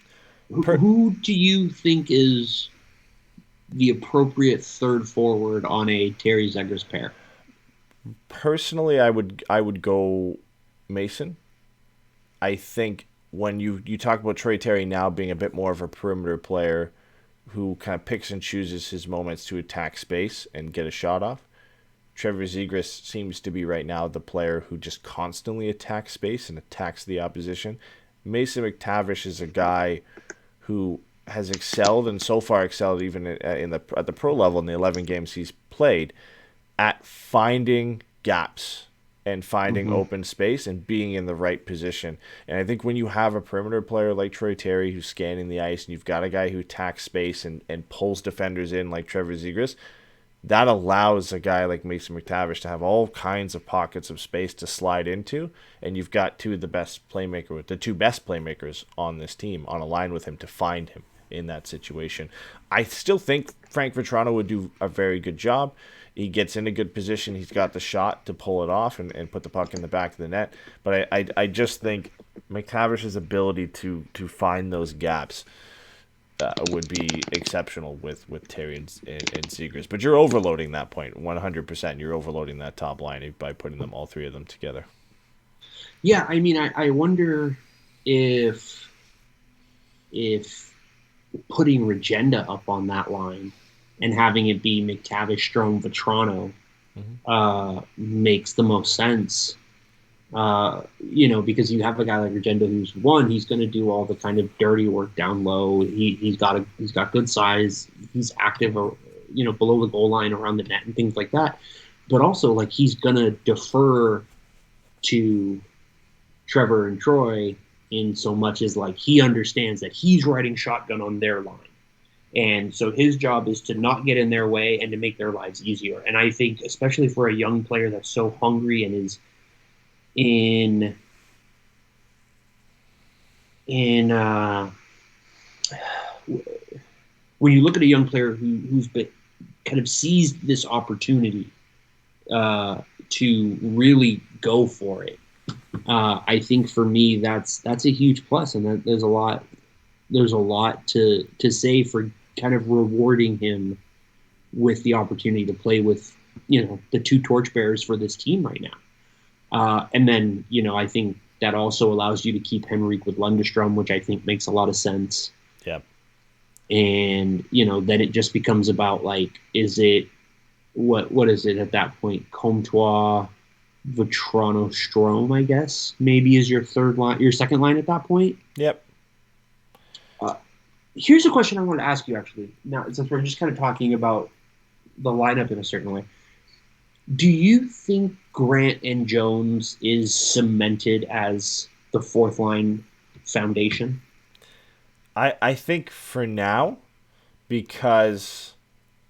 Who do you think is the appropriate third forward on a Terry Zegras pair? Personally, I would go Mason. I think when you talk about Troy Terry now being a bit more of a perimeter player who kind of picks and chooses his moments to attack space and get a shot off, Trevor Zegras seems to be right now the player who just constantly attacks space and attacks the opposition. Mason McTavish is a guy who has excelled, and so far excelled even at the pro level in the 11 games he's played, at finding gaps and finding open space and being in the right position. And I think when you have a perimeter player like Troy Terry who's scanning the ice, and you've got a guy who attacks space and pulls defenders in like Trevor Zegras, that allows a guy like Mason McTavish to have all kinds of pockets of space to slide into, and you've got the 2 best playmakers on this team on a line with him to find him in that situation. I still think Frank Vetrano would do a very good job. He gets in a good position. He's got the shot to pull it off and put the puck in the back of the net. But I just think McTavish's ability to find those gaps would be exceptional with Terry and Zegras. But you're overloading that point 100%. You're overloading that top line by putting them, all 3 of them, together. Yeah, I mean, I wonder if putting Regenda up on that line and having it be McTavish, Strome, Vetrano makes the most sense. Because you have a guy like Regenda who's he's going to do all the kind of dirty work down low. He's got good size. He's active, below the goal line around the net and things like that. But also, like, he's going to defer to Trevor and Troy in so much as, like, he understands that he's riding shotgun on their line. And so his job is to not get in their way and to make their lives easier. And I think, especially for a young player that's so hungry and is when you look at a young player who's been kind of seized this opportunity to really go for it, I think for me that's a huge plus, and that there's a lot to say for kind of rewarding him with the opportunity to play with the two torchbearers for this team right now. And then, I think that also allows you to keep Henrik with Lundestrom, which I think makes a lot of sense. Yep. And, then it just becomes about, like, is it, what is it at that point? Comtois, Vetrano, Strome, I guess, maybe is your second line at that point? Yep. Here's a question I wanted to ask you, actually. Now, since we're just kind of talking about the lineup in a certain way. Do you think Grant and Jones is cemented as the fourth line foundation? I think for now, because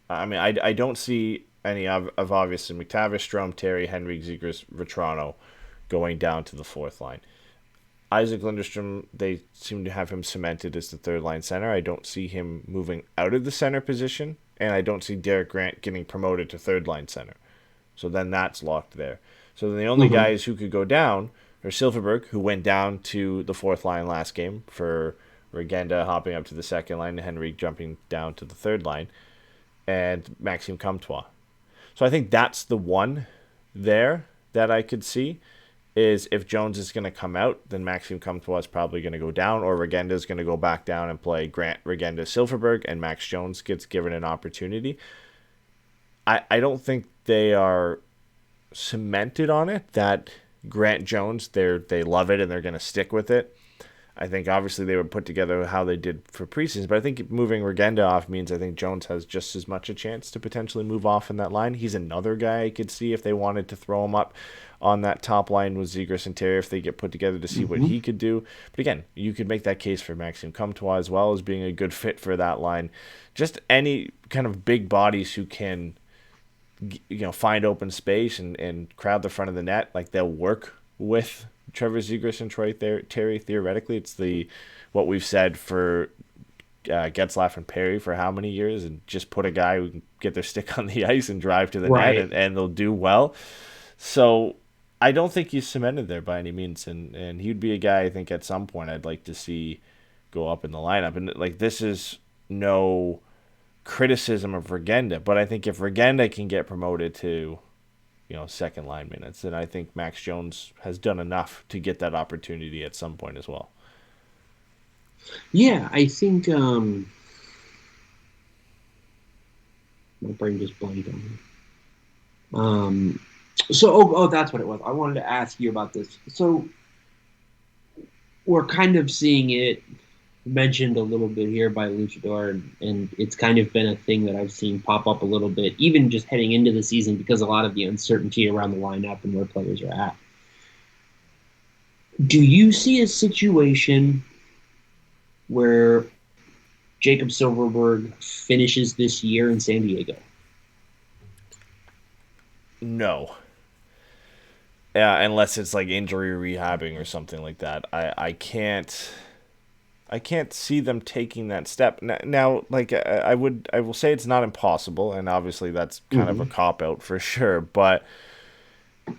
I don't see any of obviously McTavish, Strome, Terry, Henrik, Zegras, Vetrano going down to the fourth line. Isaac Lundestrom, they seem to have him cemented as the third line center. I don't see him moving out of the center position, and I don't see Derek Grant getting promoted to third line center. So then that's locked there. So then the only guys who could go down are Silverberg, who went down to the fourth line last game for Regenda hopping up to the second line, and Henrik jumping down to the third line, and Maxime Comtois. So I think that's the one there that I could see, is if Jones is going to come out, then Maxime Comtois is probably going to go down, or Regenda is going to go back down and play Grant, Regenda, Silverberg, and Max Jones gets given an opportunity. I don't think they are cemented on it, that Grant Jones, they love it and they're going to stick with it. I think obviously they would put together how they did for preseason, but I think moving Regenda off means I think Jones has just as much a chance to potentially move off in that line. He's another guy I could see if they wanted to throw him up on that top line with Zegras and Terry if they get put together to see what he could do. But again, you could make that case for Maxime Comtois as well as being a good fit for that line. Just any kind of big bodies who can find open space and crowd the front of the net, like they'll work with Trevor Zegras and Terry. Theoretically, it's what we've said for Getzlaf and Perry for how many years, and just put a guy who can get their stick on the ice and drive to the net, and they'll do well. So I don't think he's cemented there by any means, and he'd be a guy I think at some point I'd like to see go up in the lineup. And like, this is no criticism of Regenda, but I think if Regenda can get promoted to second line minutes, then I think Max Jones has done enough to get that opportunity at some point as well. Yeah, I think my brain just blanked on me. So that's what it was. I wanted to ask you about this. So we're kind of seeing it mentioned a little bit here by Luchador, and it's kind of been a thing that I've seen pop up a little bit, even just heading into the season, because a lot of the uncertainty around the lineup and where players are at. Do you see a situation where Jacob Silverberg finishes this year in San Diego? No. Yeah, unless it's like injury rehabbing or something like that. I can't see them taking that step now. Like I will say it's not impossible, and obviously that's kind of a cop out for sure. But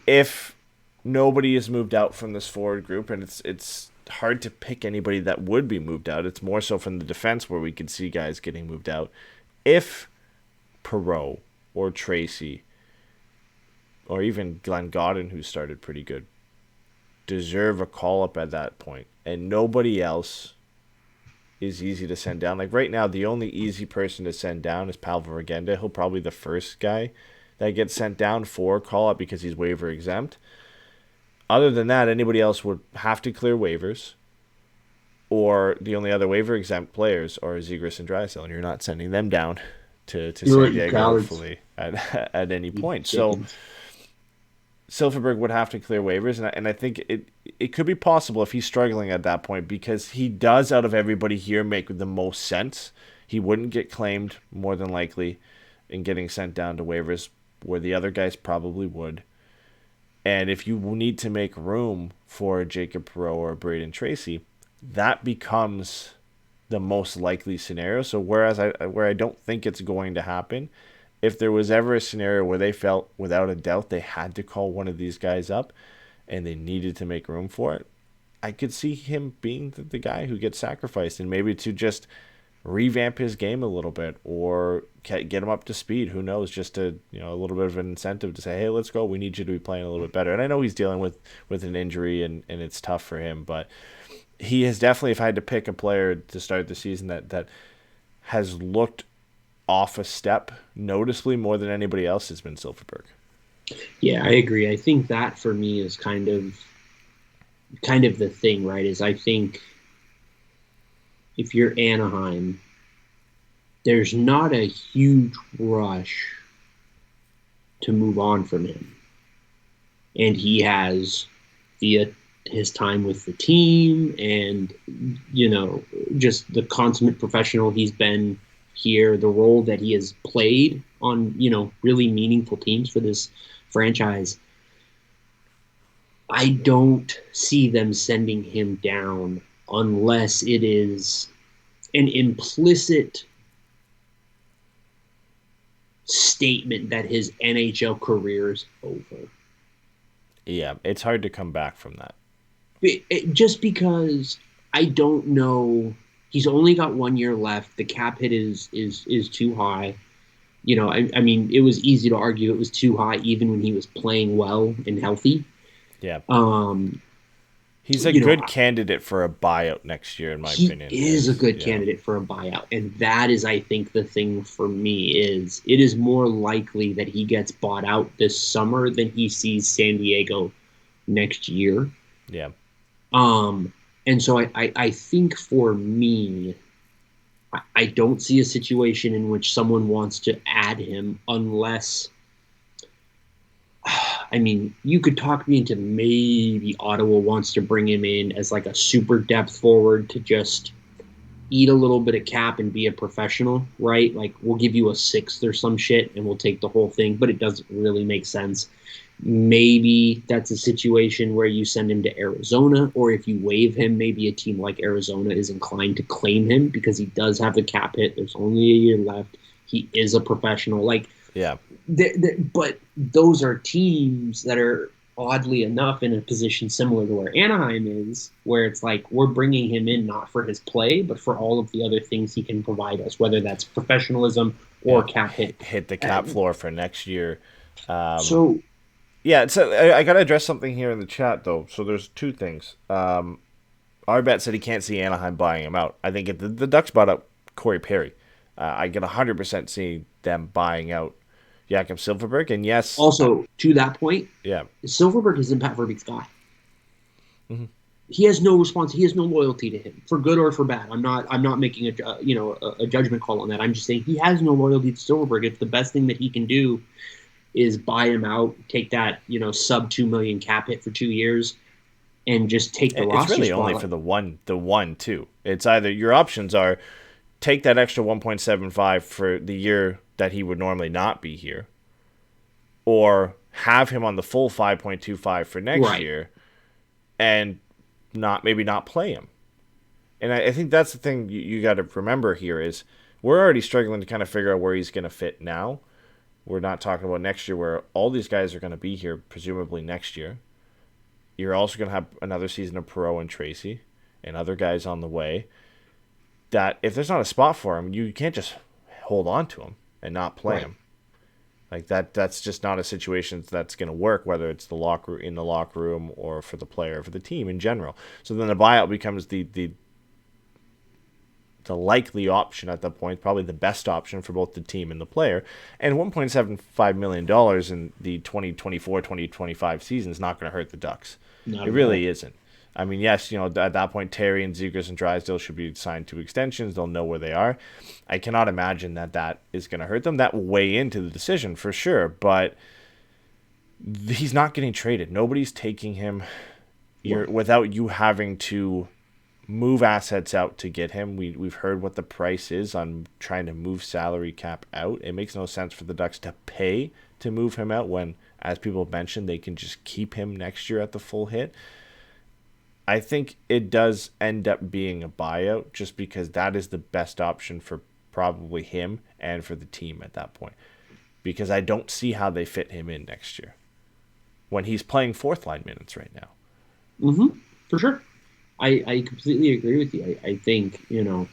if nobody is moved out from this forward group, and it's hard to pick anybody that would be moved out. It's more so from the defense where we could see guys getting moved out. If Perreault or Tracy or even Glenn Godden, who started pretty good, deserve a call-up at that point, and nobody else is easy to send down. Like right now, the only easy person to send down is Pavel Regenda. He'll probably be the first guy that gets sent down for call-up because he's waiver exempt. Other than that, anybody else would have to clear waivers, or the only other waiver exempt players are Zegras and Drysdale, and you're not sending them down to San Diego, hopefully, at any point. So Silfverberg would have to clear waivers, and I think it could be possible if he's struggling at that point, because he does, out of everybody here, make the most sense. He wouldn't get claimed, more than likely, in getting sent down to waivers, where the other guys probably would. And if you need to make room for Jacob Perreault or Braden Tracy, that becomes the most likely scenario. So where I don't think it's going to happen, if there was ever a scenario where they felt without a doubt they had to call one of these guys up and they needed to make room for it, I could see him being the guy who gets sacrificed, and maybe to just revamp his game a little bit or get him up to speed. Who knows? Just a little bit of an incentive to say, hey, let's go. We need you to be playing a little bit better. And I know he's dealing with an injury and it's tough for him, but he has definitely, if I had to pick a player to start the season that has looked off a step noticeably more than anybody else, has been Silfverberg. Yeah, I agree. I think that for me is kind of the thing, right? Is I think if you're Anaheim, there's not a huge rush to move on from him. And he has, via his time with the team and, just the consummate professional he's been here, the role that he has played on, really meaningful teams for this franchise, I don't see them sending him down unless it is an implicit statement that his NHL career is over. Yeah, it's hard to come back from that. Just because I don't know, he's only got 1 year left. The cap hit is too high. I mean, it was easy to argue it was too high even when he was playing well and healthy. Yeah. He's a good candidate for a buyout next year, in my opinion. He is a good candidate for a buyout. And that is, I think, the thing for me is it is more likely that he gets bought out this summer than he sees San Diego next year. Yeah. And so I think for me, I don't see a situation in which someone wants to add him unless, I mean, you could talk me into maybe Ottawa wants to bring him in as like a super depth forward to just eat a little bit of cap and be a professional, right? Like, we'll give you a sixth or some shit and we'll take the whole thing, but it doesn't really make sense. Maybe that's a situation where you send him to Arizona, or if you waive him, maybe a team like Arizona is inclined to claim him because he does have the cap hit. There's only a year left. He is a professional. Like, yeah. But those are teams that are oddly enough in a position similar to where Anaheim is, where it's like we're bringing him in not for his play, but for all of the other things he can provide us, whether that's professionalism or cap hit. Hit the cap floor for next year. So I got to address something here in the chat, though. So there's two things. Arbet said he can't see Anaheim buying him out. I think if the Ducks bought out Corey Perry, I can 100% see them buying out Jakob Silfverberg. And yes, also to that point, yeah, Silfverberg isn't Pat Verbeek's guy. Mm-hmm. He has no response. He has no loyalty to him, for good or for bad. I'm not making a judgment call on that. I'm just saying he has no loyalty to Silfverberg. If the best thing that he can do is buy him out, take that sub $2 million cap hit for 2 years, and just take the roster. It's really only for the one too. It's either your options are take that extra 1.75 for the year that he would normally not be here, or have him on the full 5.25 for next year, and maybe not play him. And I think that's the thing you got to remember here is we're already struggling to kind of figure out where he's going to fit now. We're not talking about next year where all these guys are going to be here, presumably next year. You're also going to have another season of Perreault and Tracy and other guys on the way that if there's not a spot for him, you can't just hold on to him and not play him. Like that's just not a situation that's going to work, whether it's in the locker room or for the player or for the team in general. So then the buyout becomes the the likely option at that point, probably the best option for both the team and the player. And $1.75 million in the 2024-2025 season is not going to hurt the Ducks. It really isn't. I mean, yes, at that point, Terry and Zegras and Drysdale should be signed to extensions. They'll know where they are. I cannot imagine that is going to hurt them. That will weigh into the decision for sure, but he's not getting traded. Nobody's taking him without you having to move assets out to get him. We've heard what the price is on trying to move salary cap out. It makes no sense for the Ducks to pay to move him out when, as people mentioned, they can just keep him next year at the full hit. I think it does end up being a buyout just because that is the best option for probably him and for the team at that point. Because I don't see how they fit him in next year when he's playing fourth line minutes right now. Mm-hmm. For sure. I completely agree with you. I think, a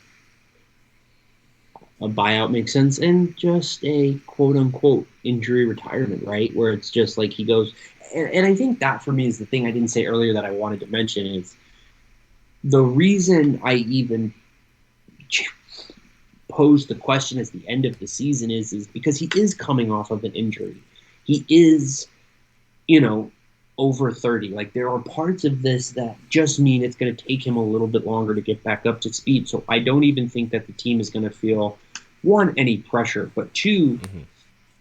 buyout makes sense, and just a quote-unquote injury retirement, right? Where it's just like he goes... And I think that, for me, is the thing I didn't say earlier that I wanted to mention is the reason I even posed the question at the end of the season is because he is coming off of an injury. He is, over 30. Like, there are parts of this that just mean it's going to take him a little bit longer to get back up to speed. So I don't even think that the team is going to feel, one, any pressure, but two,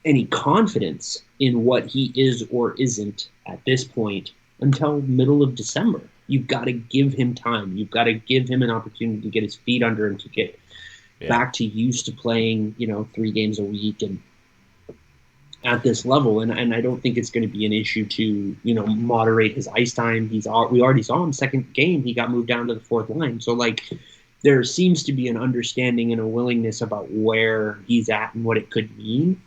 any confidence in what he is or isn't at this point until middle of December. You've got to give him time. You've got to give him an opportunity to get his feet under him, to get back to used to playing, 3 games a week and at this level. And I don't think it's going to be an issue to, moderate his ice time. We already saw him second game. He got moved down to the fourth line. So there seems to be an understanding and a willingness about where he's at and what it could mean.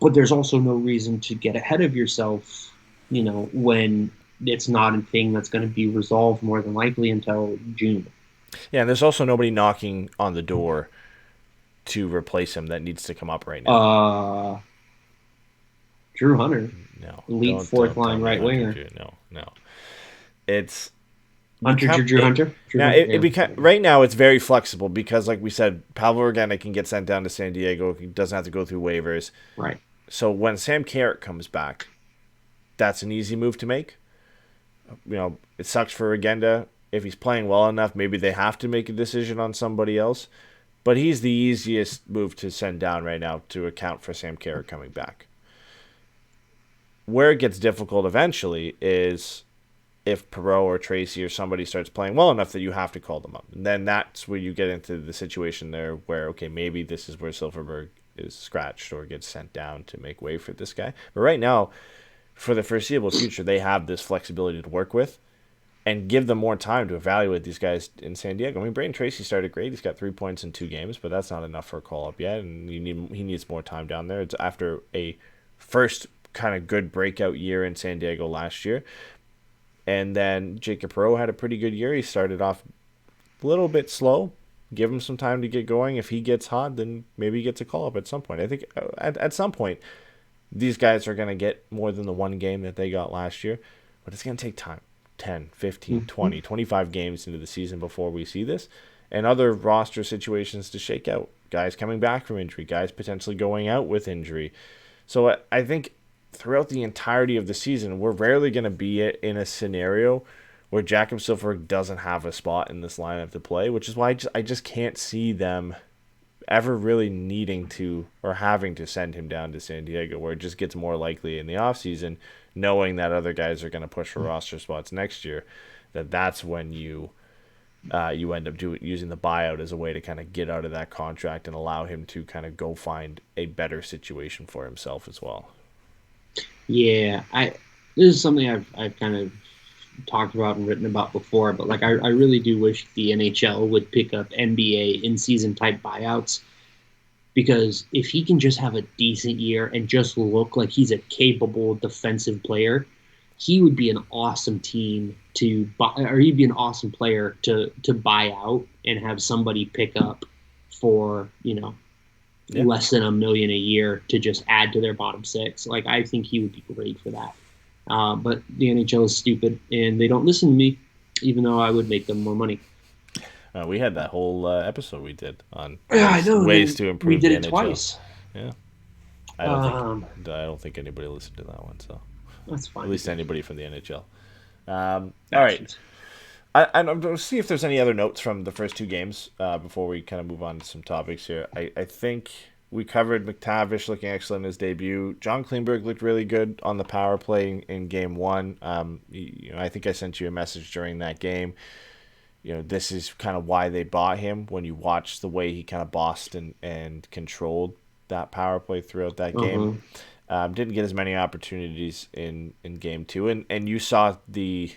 But there's also no reason to get ahead of yourself, when it's not a thing that's going to be resolved more than likely until June. Yeah, and there's also nobody knocking on the door to replace him that needs to come up right now. Drew Hunter. No. Elite fourth line right winger. No. It's Drew Hunter. Right now it's very flexible because, like we said, Pavel Organic can get sent down to San Diego. He doesn't have to go through waivers. Right. So when Sam Carrick comes back, that's an easy move to make. It sucks for Agenda. If he's playing well enough, maybe they have to make a decision on somebody else. But he's the easiest move to send down right now to account for Sam Carrick coming back. Where it gets difficult eventually is if Perreault or Tracy or somebody starts playing well enough that you have to call them up. And then that's where you get into the situation there where, okay, maybe this is where Silfverberg is scratched or gets sent down to make way for this guy. But right now, for the foreseeable future, they have this flexibility to work with and give them more time to evaluate these guys in San Diego. I mean, Brayden Tracy started great. He's got 3 points in 2 games, but that's not enough for a call-up yet, and he needs more time down there. It's after a first kind of good breakout year in San Diego last year. And then Jacob Perreault had a pretty good year. He started off a little bit slow. Give him some time to get going. If he gets hot, then maybe he gets a call-up at some point. I think at some point, these guys are going to get more than the 1 game that they got last year. But it's going to take time. 10, 15, 20, 25 games into the season before we see this. And other roster situations to shake out. Guys coming back from injury. Guys potentially going out with injury. So I think throughout the entirety of the season, we're rarely going to be in a scenario where Jakob Silfverberg doesn't have a spot in this lineup to play, which is why I just can't see them ever really needing to or having to send him down to San Diego, where it just gets more likely in the offseason, knowing that other guys are going to push for roster spots next year, that's when you end up using the buyout as a way to kind of get out of that contract and allow him to kind of go find a better situation for himself as well. Yeah, this is something I've kind of talked about and written about before, but I really do wish the NHL would pick up NBA in-season type buyouts, because if he can just have a decent year and just look like he's a capable defensive player, he would be an awesome team to buy, or he'd be an awesome player to buy out and have somebody pick up for, less than $1 million a year to just add to their bottom 6. I think he would be great for that. But the NHL is stupid, and they don't listen to me, even though I would make them more money. We had that whole episode we did on Yeah, I know. ways to improve We did the it NHL. twice. Yeah. I don't think anybody listened to that one, so That's fine. at least anybody from the NHL. All Bastards. right. I'm going to see if there's any other notes from the first two games before we kind of move on to some topics here. I think we covered McTavish looking excellent in his debut. John Klingberg looked really good on the power play in game one. I think I sent you a message during that game. This is kind of why they bought him when you watch the way he kind of bossed and controlled that power play throughout that game. Didn't get as many opportunities in game two. And you saw the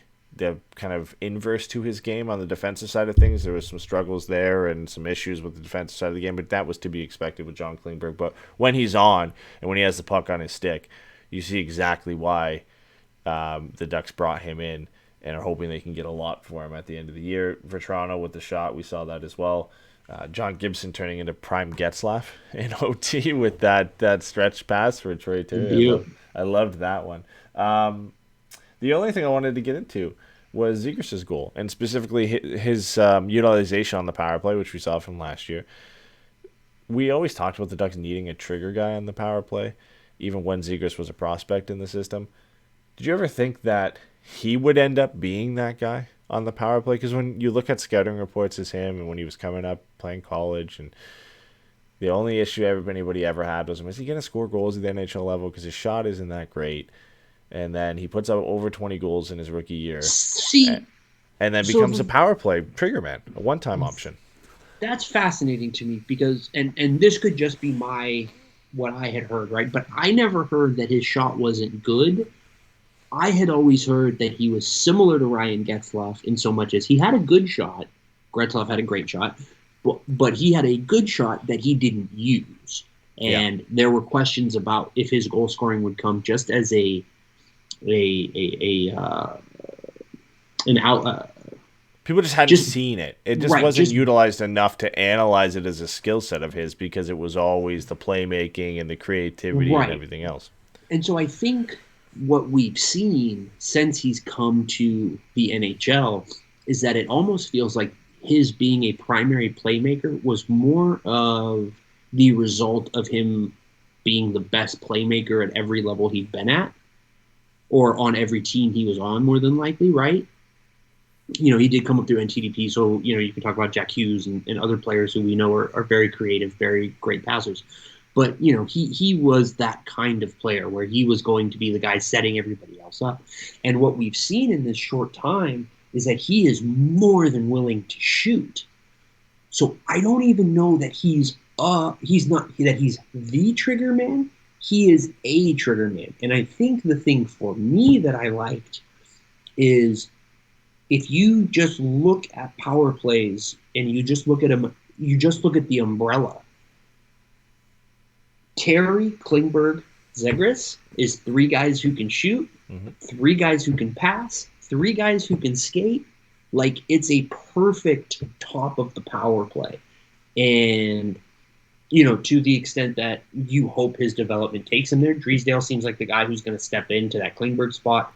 kind of inverse to his game on the defensive side of things. There was some struggles there and some issues with the defensive side of the game, but that was to be expected with John Klingberg. But when he's on and when he has the puck on his stick, you see exactly why the Ducks brought him in and are hoping they can get a lot for him at the end of the year. For Toronto with the shot, we saw that as well. John Gibson turning into prime Getzlaf in OT with that stretch pass for Troy Terry. I loved that one. The only thing I wanted to get into was Zegras' goal, and specifically his utilization on the power play, which we saw from last year. We always talked about the Ducks needing a trigger guy on the power play, even when Zegras was a prospect in the system. Did you ever think that he would end up being that guy on the power play? Because when you look at scouting reports as him and when he was coming up playing college, and the only issue anybody ever had was he going to score goals at the NHL level because his shot isn't that great. And then he puts up over 20 goals in his rookie year. And then becomes a power play trigger man, a one-time option. That's fascinating to me because, and this could just be what I had heard, right? But I never heard that his shot wasn't good. I had always heard that he was similar to Ryan Getzlaf in so much as he had a good shot. Getzlaf had a great shot, but he had a good shot that he didn't use. And there were questions about if his goal scoring would come just as people just hadn't seen it. It just wasn't utilized enough to analyze it as a skill set of his because it was always the playmaking and the creativity and everything else. And so I think what we've seen since he's come to the NHL is that it almost feels like his being a primary playmaker was more of the result of him being the best playmaker at every level he'd been at, or on every team he was on, more than likely, right? He did come up through NTDP, so, you can talk about Jack Hughes and other players who we know are very creative, very great passers. But, he was that kind of player where he was going to be the guy setting everybody else up. And what we've seen in this short time is that he is more than willing to shoot. So I don't even know that he's the trigger man. He is a trigger man. And I think the thing for me that I liked is if you just look at power plays and you just look at them, you just look at the umbrella. Terry, Klingberg, Zegras is three guys who can shoot, three guys who can pass, three guys who can skate. Like, it's a perfect top of the power play. And, to the extent that you hope his development takes him there, Drysdale seems like the guy who's going to step into that Klingberg spot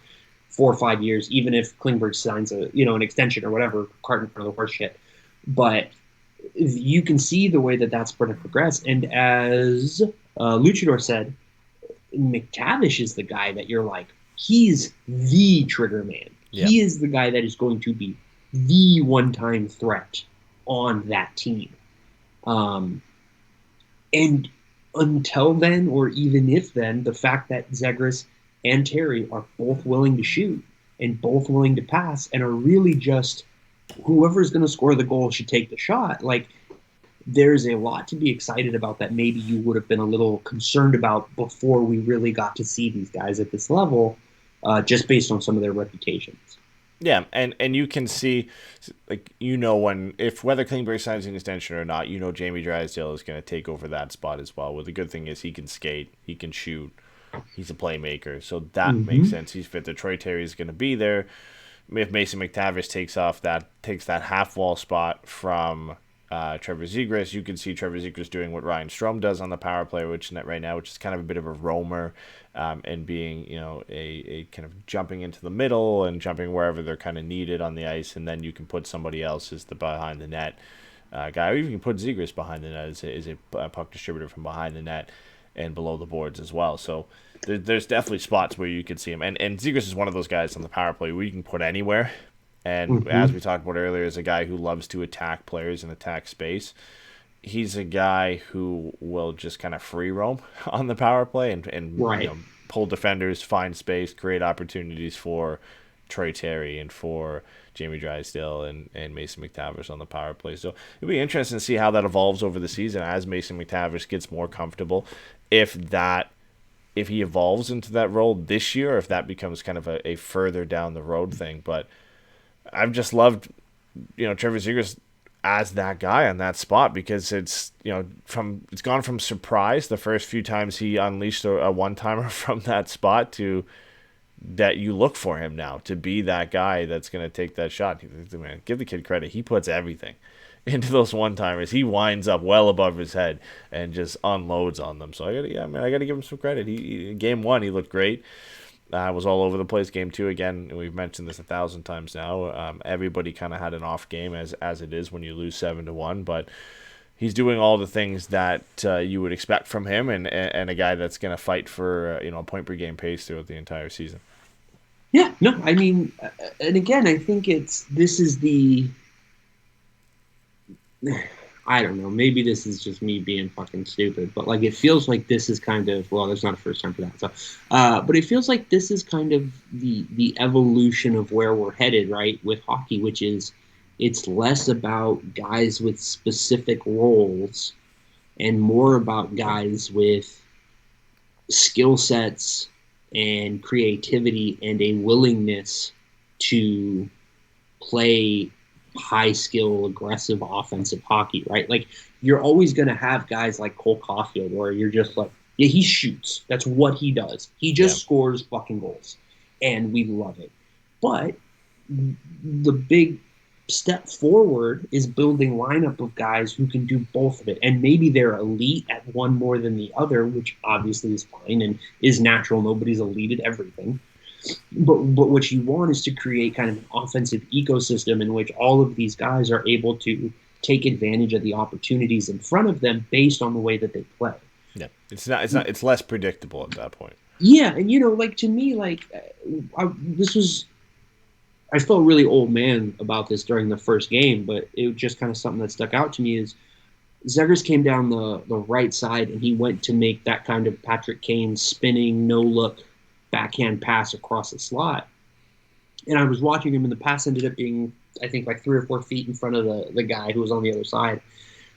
4 or 5 years, even if Klingberg signs an extension or whatever, cart in front of the horse shit. But you can see the way that that's going to progress. And as Luchador said, McTavish is the guy that you're like, he's the trigger man. Yeah. He is the guy that is going to be the one-time threat on that team. And until then, or even if then, the fact that Zegras and Terry are both willing to shoot and both willing to pass and are really just whoever's going to score the goal should take the shot. Like, there's a lot to be excited about that maybe you would have been a little concerned about before we really got to see these guys at this level, just based on some of their reputations. Yeah, and you can see, like, whether Klingberg signs an extension or not, Jamie Drysdale is going to take over that spot as well. Well, the good thing is he can skate, he can shoot, he's a playmaker, so that makes sense. He's fit. Troy Terry is going to be there. If Mason McTavish takes that half wall spot from Trevor Zegras. You can see Trevor Zegras doing what Ryan Strome does on the power play, which right now, which is kind of a bit of a roamer, and being, a kind of jumping into the middle and jumping wherever they're kind of needed on the ice, and then you can put somebody else as the behind the net guy, or even put Zegras behind the net as a puck distributor from behind the net and below the boards as well. So there's definitely spots where you could see him, and Zegras is one of those guys on the power play where you can put anywhere. And as we talked about earlier, is a guy who loves to attack players and attack space. He's a guy who will just kind of free roam on the power play and Right. pull defenders, find space, create opportunities for Troy Terry and for Jamie Drysdale and Mason McTavish on the power play. So it'll be interesting to see how that evolves over the season as Mason McTavish gets more comfortable. If he evolves into that role this year, or if that becomes kind of a further down the road thing. But I've just loved, Trevor Zegras as that guy on that spot, because it's gone from surprise the first few times he unleashed a one-timer from that spot to that you look for him now to be that guy that's going to take that shot. Man, give the kid credit. He puts everything into those one-timers. He winds up well above his head and just unloads on them. So I got to give him some credit. He game 1, he looked great. Was all over the place. Game 2, again, we've mentioned this 1,000 times now. Everybody kind of had an off game as it is when you lose 7-1, but he's doing all the things that you would expect from him, and a guy that's going to fight for a point per game pace throughout the entire season. Yeah, no, I mean, and again, I think this is the. I don't know. Maybe this is just me being fucking stupid, but it feels like this is kind of there's not a first time for that. So, but it feels like this is kind of the evolution of where we're headed, right, with hockey, which is it's less about guys with specific roles and more about guys with skill sets and creativity and a willingness to play high skill, aggressive, offensive hockey, right? You're always going to have guys like Cole Caulfield where you're just he shoots. That's what he does. He just scores fucking goals, and we love it. But the big step forward is building lineup of guys who can do both of it, and maybe they're elite at one more than the other, which obviously is fine and is natural. Nobody's elite at everything. But what you want is to create kind of an offensive ecosystem in which all of these guys are able to take advantage of the opportunities in front of them based on the way that they play. Yeah, it's less predictable at that point. Yeah, and to me, I felt really old man about this during the first game, but it was just kind of something that stuck out to me is Zegras came down the right side and he went to make that kind of Patrick Kane spinning, no look backhand pass across the slot. And I was watching him, and the pass ended up being, I think, 3 or 4 feet in front of the guy who was on the other side.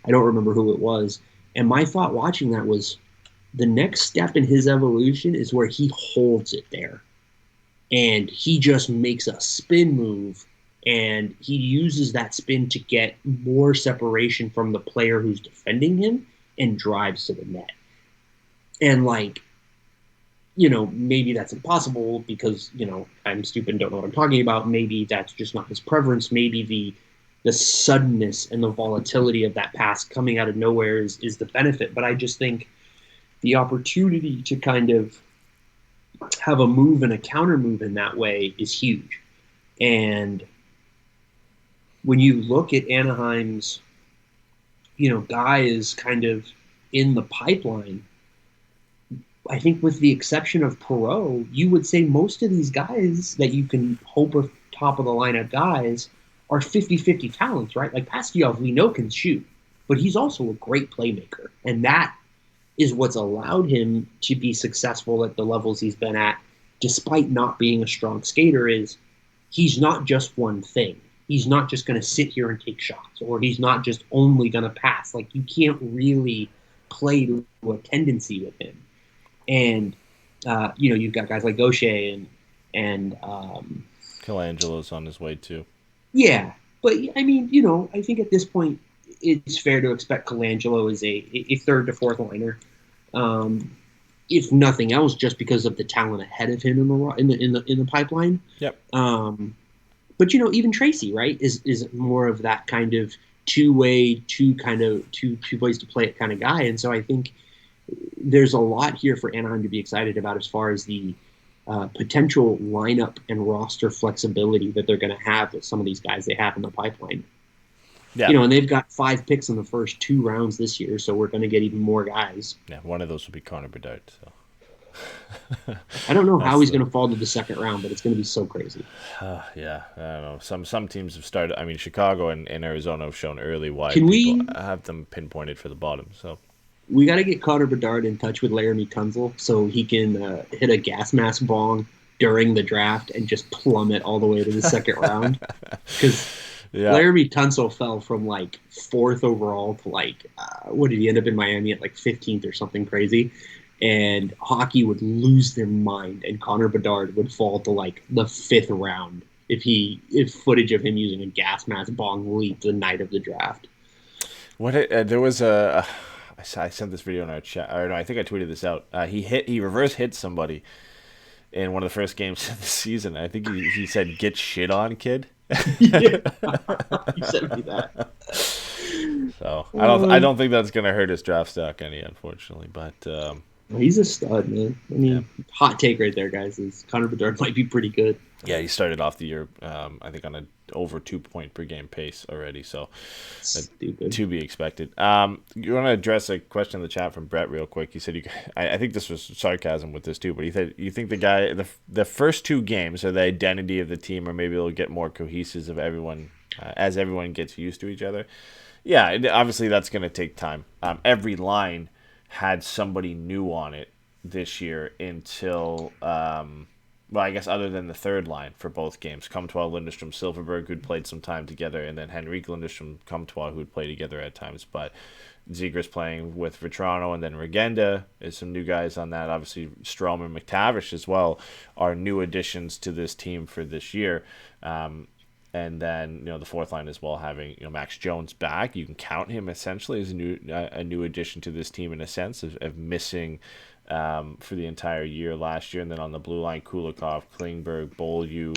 I don't remember who it was. And my thought watching that was the next step in his evolution is where he holds it there. And he just makes a spin move, and he uses that spin to get more separation from the player who's defending him and drives to the net. And maybe that's impossible because, I'm stupid and don't know what I'm talking about. Maybe that's just not his preference. Maybe the suddenness and the volatility of that pass coming out of nowhere is the benefit. But I just think the opportunity to kind of have a move and a counter move in that way is huge. And when you look at Anaheim's, guys kind of in the pipeline, I think with the exception of Perreault, you would say most of these guys that you can hope are top of the lineup guys are 50-50 talents, right? Pastujov, we know, can shoot, but he's also a great playmaker. And that is what's allowed him to be successful at the levels he's been at, despite not being a strong skater, is he's not just one thing. He's not just going to sit here and take shots, or he's not just only going to pass. You can't really play to a tendency with him. And, you've got guys like Gaucher and Colangelo's on his way too. Yeah, but I mean, I think at this point it's fair to expect Colangelo as a third to fourth liner, if nothing else, just because of the talent ahead of him in the pipeline. Yep. But even Tracy, right, is more of that kind of two-way, two ways to play it kind of guy. And so I think there's a lot here for Anaheim to be excited about as far as the potential lineup and roster flexibility that they're going to have with some of these guys they have in the pipeline. Yeah. And they've got 5 picks in the first 2 rounds this year, so we're going to get even more guys. Yeah, one of those will be Connor Bedard. So. I don't know how he's going to fall to the second round, but it's going to be so crazy. Yeah, I don't know. Some teams have started. I mean, Chicago and Arizona have shown early why Can have them pinpointed for the bottom. So we got to get Connor Bedard in touch with Laramie Tunzel so he can hit a gas mask bong during the draft and just plummet all the way to the second round. Because Laramie Tunzel fell from 4th overall to what did he end up in Miami at 15th or something crazy? And hockey would lose their mind, and Connor Bedard would fall to the 5th round if footage of him using a gas mask bong leaked the night of the draft. There was I sent this video in our chat. Or no, I think I tweeted this out. He reverse hit somebody in one of the first games of the season. I think he said, "Get shit on, kid." Yeah, you sent me that. So I don't think that's gonna hurt his draft stock any, unfortunately. But he's a stud, man. I mean, hot take right there, guys, is Connor Bedard might be pretty good. Yeah, he started off the year, I think, on an over 2 point per game pace already. So to be expected. You want to address a question in the chat from Brett real quick? He said, I think this was sarcasm with this too, but he said, you think the first 2 games are the identity of the team, or maybe it'll get more cohesive of everyone as everyone gets used to each other? Yeah, obviously that's going to take time. Every line had somebody new on it this year until, I guess other than the third line for both games. Comtois, Lindstrom, Silverberg, who'd played some time together, and then Henrique Lindstrom, Comtois, who'd play together at times. But Zegras playing with Vetrano, and then Regenda is some new guys on that. Obviously, Strome and McTavish as well are new additions to this team for this year. And then, the fourth line as well, having Max Jones back. You can count him essentially as a new addition to this team in a sense of missing for the entire year last year. And then on the blue line, Kulikov, Klingberg, Beaulieu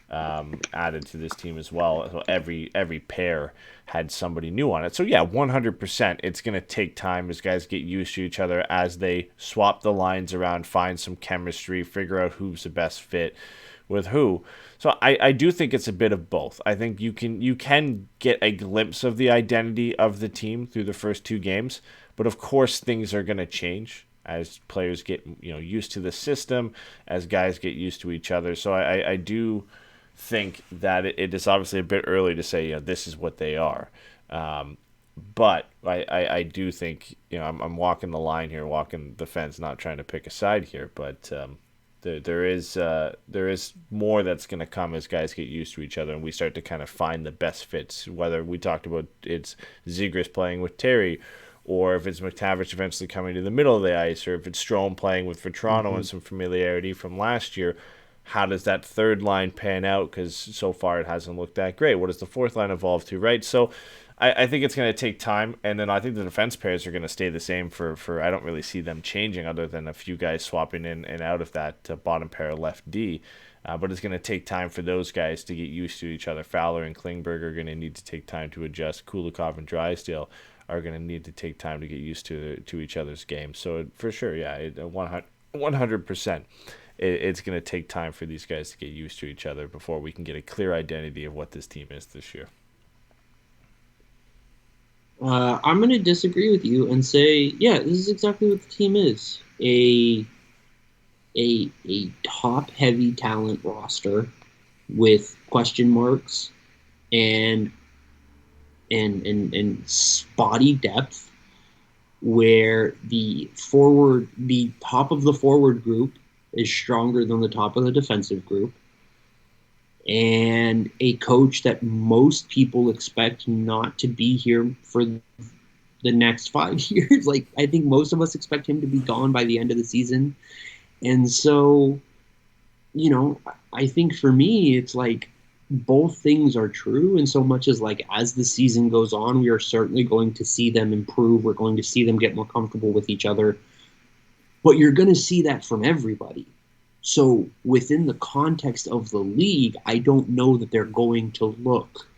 added to this team as well. So every pair had somebody new on it. So yeah, 100%. It's going to take time as guys get used to each other, as they swap the lines around, find some chemistry, figure out who's the best fit with who. So I do think it's a bit of both. I think you can get a glimpse of the identity of the team through the first 2 games, but of course things are going to change as players get used to the system, as guys get used to each other. So I do think that it is obviously a bit early to say this is what they are. But I do think I'm walking the line here, walking the fence, not trying to pick a side here, but there is more that's going to come as guys get used to each other and we start to kind of find the best fits. Whether we talked about it's Zegras playing with Terry, or if it's McTavish eventually coming to the middle of the ice, or if it's Strome playing with Vetrano and some familiarity from last year. How does that third line pan out? Because so far it hasn't looked that great. What does the fourth line evolve to, right? So I think it's going to take time, and then I think the defense pairs are going to stay the same for I don't really see them changing other than a few guys swapping in and out of that bottom pair left D. But it's going to take time for those guys to get used to each other. Fowler and Klingberg are going to need to take time to adjust. Kulikov and Drysdale are going to need to take time to get used to each other's game. So for sure, yeah, 100%. It's going to take time for these guys to get used to each other before we can get a clear identity of what this team is this year. I'm going to disagree with you and say, yeah, this is exactly what the team is. A top-heavy talent roster with question marks and spotty depth, where the top of the forward group is stronger than the top of the defensive group, and a coach that most people expect not to be here for the next 5 years. I think most of us expect him to be gone by the end of the season. And so, I think for me, it's both things are true. And so much as as the season goes on, we are certainly going to see them improve. We're going to see them get more comfortable with each other. But you're going to see that from everybody. So within the context of the league, I don't know that they're going to look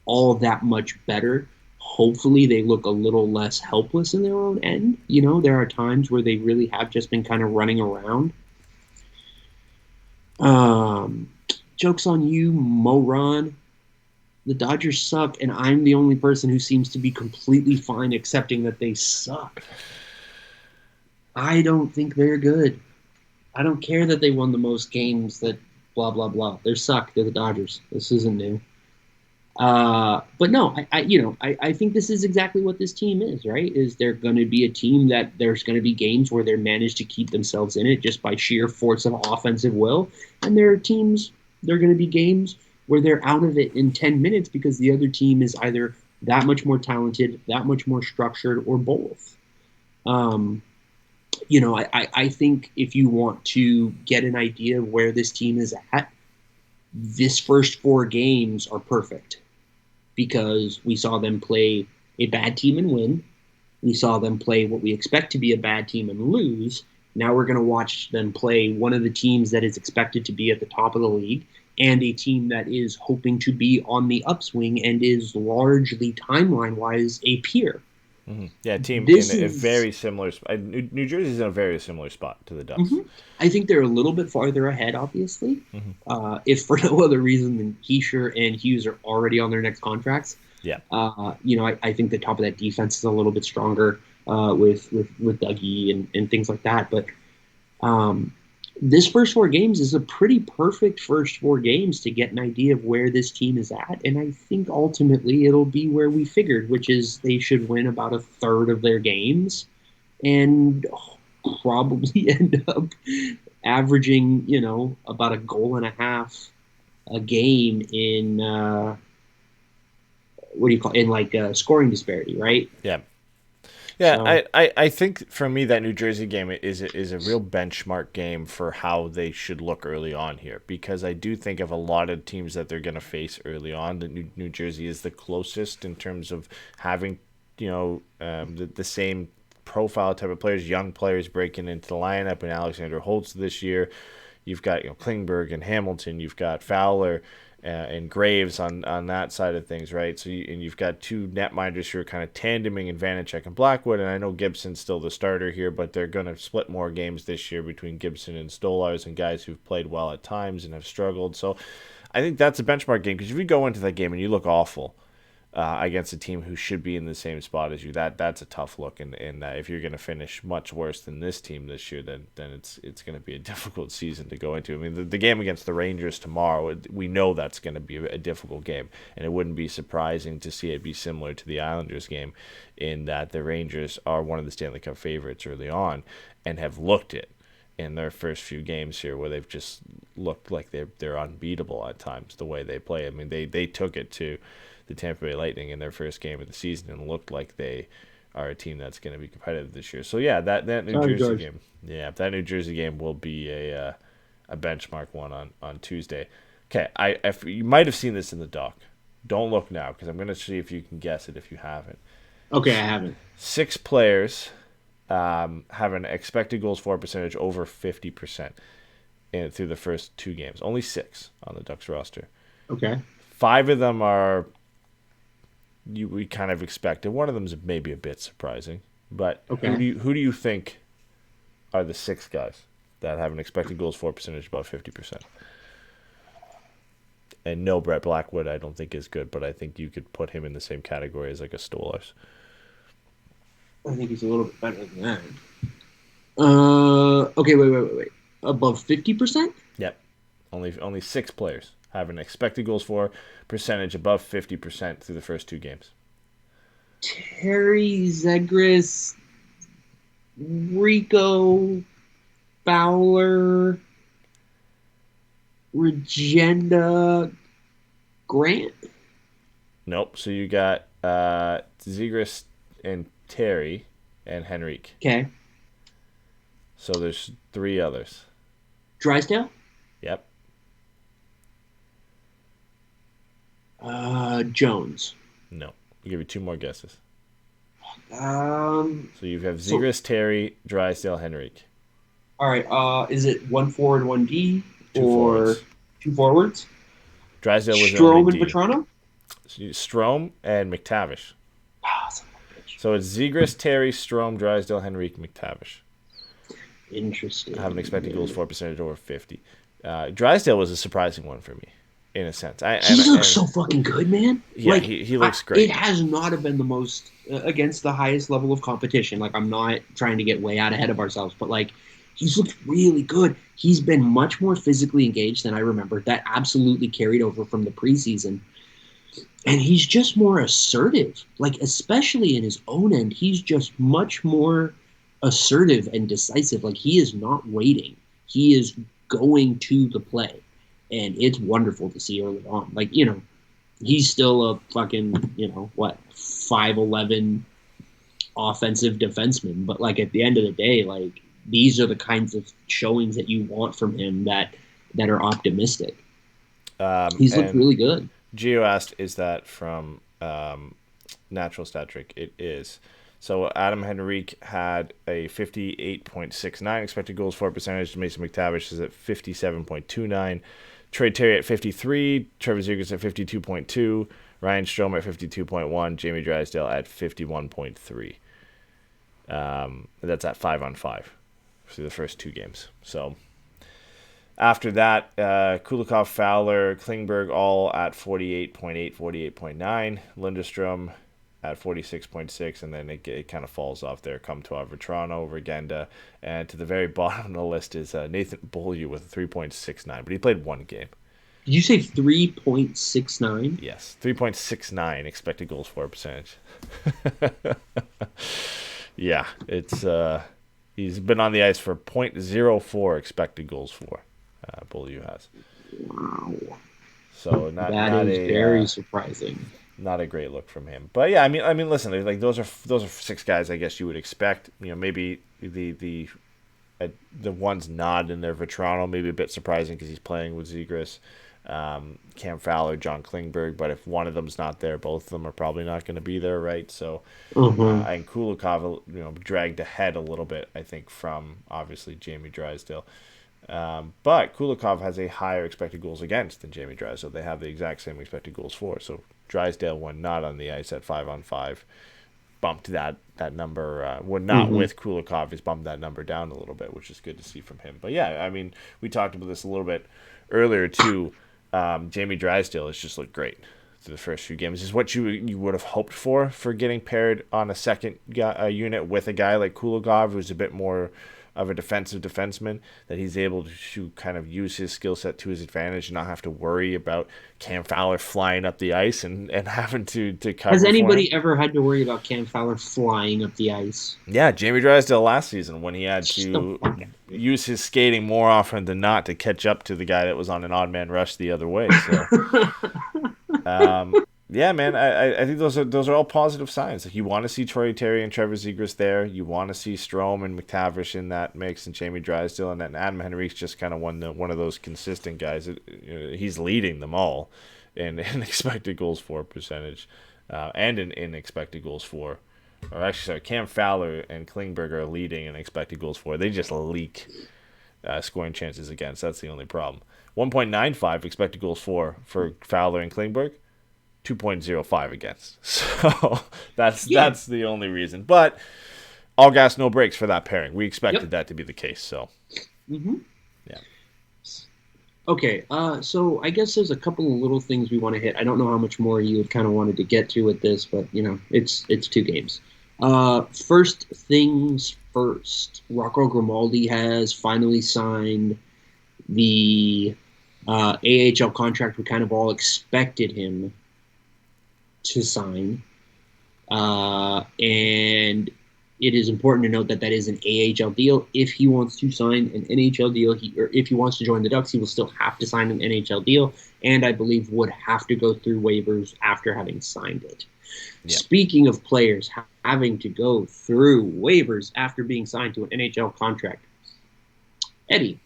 all that much better Hopefully they look a little less helpless in their own end. There are times where they really have just been kind of running around. Joke's on you, moron. The Dodgers suck, and I'm the only person who seems to be completely fine accepting that they suck. I don't think they're good. I don't care that they won the most games, that blah, blah, blah. They suck. They're the Dodgers. This isn't new. But no, I think this is exactly what this team is, right? Is they're going to be a team that there's going to be games where they're managed to keep themselves in it just by sheer force of offensive will. And there are going to be games where they're out of it in 10 minutes because the other team is either that much more talented, that much more structured, or both. I think if you want to get an idea of where this team is at, this first 4 games are perfect because we saw them play a bad team and win. We saw them play what we expect to be a bad team and lose. Now we're going to watch them play one of the teams that is expected to be at the top of the league and a team that is hoping to be on the upswing and is largely timeline-wise a peer. Mm-hmm. Yeah, team in a very similar spot. New Jersey's in a very similar spot to the Ducks. Mm-hmm. I think they're a little bit farther ahead, obviously, if for no other reason than Heischer and Hughes are already on their next contracts. Yeah. I think the top of that defense is a little bit stronger with Dougie and things like that. But this first 4 games is a pretty perfect first 4 games to get an idea of where this team is at. And I think ultimately it'll be where we figured, which is they should win about a third of their games and probably end up averaging, about a goal and a half a game in, scoring disparity, right? Yeah. Yeah, so, I think for me that New Jersey game is a real benchmark game for how they should look early on here, because I do think of a lot of teams that they're going to face early on, that New Jersey is the closest in terms of having the same profile type of players, young players breaking into the lineup, and Alexander Holtz this year. You've got Klingberg and Hamilton. You've got Fowler and Graves on that side of things, right? So you've got 2 netminders who are kind of tandeming in Vanacek and Blackwood, and I know Gibson's still the starter here, but they're going to split more games this year between Gibson and Stolarz and guys who've played well at times and have struggled. So I think that's a benchmark game, because if you go into that game and you look awful against a team who should be in the same spot as you, that's a tough look. And if you're going to finish much worse than this team this year, then it's going to be a difficult season to go into. I mean, the game against the Rangers tomorrow, we know that's going to be a difficult game, and it wouldn't be surprising to see it be similar to the Islanders game, in that the Rangers are one of the Stanley Cup favorites early on and have looked it in their first few games here, where they've just looked like they're unbeatable at times the way they play. I mean, they took it to the Tampa Bay Lightning in their first game of the season and looked like they are a team that's going to be competitive this year. So yeah, that New Jersey game will be a benchmark one on Tuesday. Okay, you might have seen this in the doc. Don't look now, because I'm going to see if you can guess it if you haven't. Okay, I haven't. 6 players have an expected goals for percentage over 50% through the first 2 games. Only 6 on the Ducks roster. Okay. 5 of them are we kind of expected. One of them is maybe a bit surprising, but okay. Who do you think are the 6 guys that have an expected goals for percentage above 50%? And no, Brett Blackwood I don't think is good, but I think you could put him in the same category as like a Stolarz. I think he's a little bit better than that. Okay, wait. Above 50%? Yep. Only 6 players have an expected goals for percentage above 50% through the first 2 games. Terry, Zegras, Rico, Fowler, Regenda, Grant? Nope. So you got Zegras and Terry and Henrique. Okay. So there's 3 others. Drysdale? Yep. Jones. No. I'll give you 2 more guesses. So you have Zegras, Terry, Drysdale, Henrique. All right. Is it 1 forward, 1 D, 2 or forwards? 2 forwards? Drysdale was Strome and D. Petrano? Strome and McTavish. Son of a bitch. So it's Zegras, Terry, Strome, Drysdale, Henrique, McTavish. Interesting. I have an expected goals for percentage over 50. Drysdale was a surprising one for me, in a sense. He looks so fucking good, man. Yeah, he looks great. It has not been the most against the highest level of competition. Like, I'm not trying to get way out ahead of ourselves, but like, he's looked really good. He's been much more physically engaged than I remember. That absolutely carried over from the preseason. And he's just more assertive. Like, especially in his own end, he's just much more assertive and decisive. Like, he is not waiting. He is going to the play. And it's wonderful to see early on. Like, he's still a fucking, 5'11" offensive defenseman. But, like, at the end of the day, like, these are the kinds of showings that you want from him that are optimistic. He's looked really good. Gio asked, is that from Natural Stat Trick? It is. So Adam Henrique had a 58.69 expected goals for percentage. Mason McTavish is at 57.29. Trey Terry at 53. Trevor Zegras at 52.2. Ryan Strome at 52.1. Jamie Drysdale at 51.3. That's at 5-on-5 for the first two games. So after that, Kulikov, Fowler, Klingberg all at 48.8, 48.9. Lindstrom at 46.6, and then it kind of falls off there. Comtois, Vetrano, Regenda, and to the very bottom of the list is Nathan Beaulieu with a 3.69, but he played one game. Did you say 3.69? Yes, 3.69 expected goals for percentage. Yeah, it's he's been on the ice for 0.04 expected goals for. Beaulieu has. Wow. So that is very surprising. Not a great look from him, but yeah, I mean, listen, like those are six guys I guess you would expect. Maybe the one's not in there. Vetrano maybe a bit surprising because he's playing with Zegras, Cam Fowler, John Klingberg. But if one of them's not there, both of them are probably not going to be there, right? So, and Kulikov, dragged ahead a little bit, I think, from obviously Jamie Drysdale. But Kulikov has a higher expected goals against than Jamie Drysdale. They have the exact same expected goals for. So Drysdale, when not on the ice at 5-on-5, bumped that number. When not with Kulikov, he's bumped that number down a little bit, which is good to see from him. But yeah, I mean, we talked about this a little bit earlier too. Jamie Drysdale has just looked great through the first few games. This is what you would have hoped for getting paired on a second unit with a guy like Kulikov, who's a bit more of a defensive defenseman, that he's able to kind of use his skill set to his advantage and not have to worry about Cam Fowler flying up the ice and having to cover. Has anybody ever had to worry about Cam Fowler flying up the ice? Yeah, Jamie Drysdale last season when he had to use his skating more often than not to catch up to the guy that was on an odd man rush the other way. So, yeah, man, I think those are all positive signs. Like, you want to see Troy Terry and Trevor Zegras there. You want to see Strome and McTavish in that mix, and Jamie Drysdale, and then Adam Henrique's just kind of one of those consistent guys. He's leading them all in expected goals for percentage, and in expected goals for. Or actually, sorry, Cam Fowler and Klingberg are leading in expected goals for. They just leak scoring chances against. That's the only problem. 1.95 expected goals for Fowler and Klingberg. 2.05 against. So that's the only reason. But all gas, no brakes for that pairing. We expected that to be the case. So, yeah. Okay, so I guess there's a couple of little things we want to hit. I don't know how much more you had kind of wanted to get to with this, but, it's two games. First things first, Rocco Grimaldi has finally signed the AHL contract we kind of all expected him to sign, and it is important to note that is an AHL deal. If he wants to sign an NHL deal, or if he wants to join the Ducks, he will still have to sign an NHL deal, and I believe would have to go through waivers after having signed it. Yeah. Speaking of players having to go through waivers after being signed to an NHL contract, Eddy,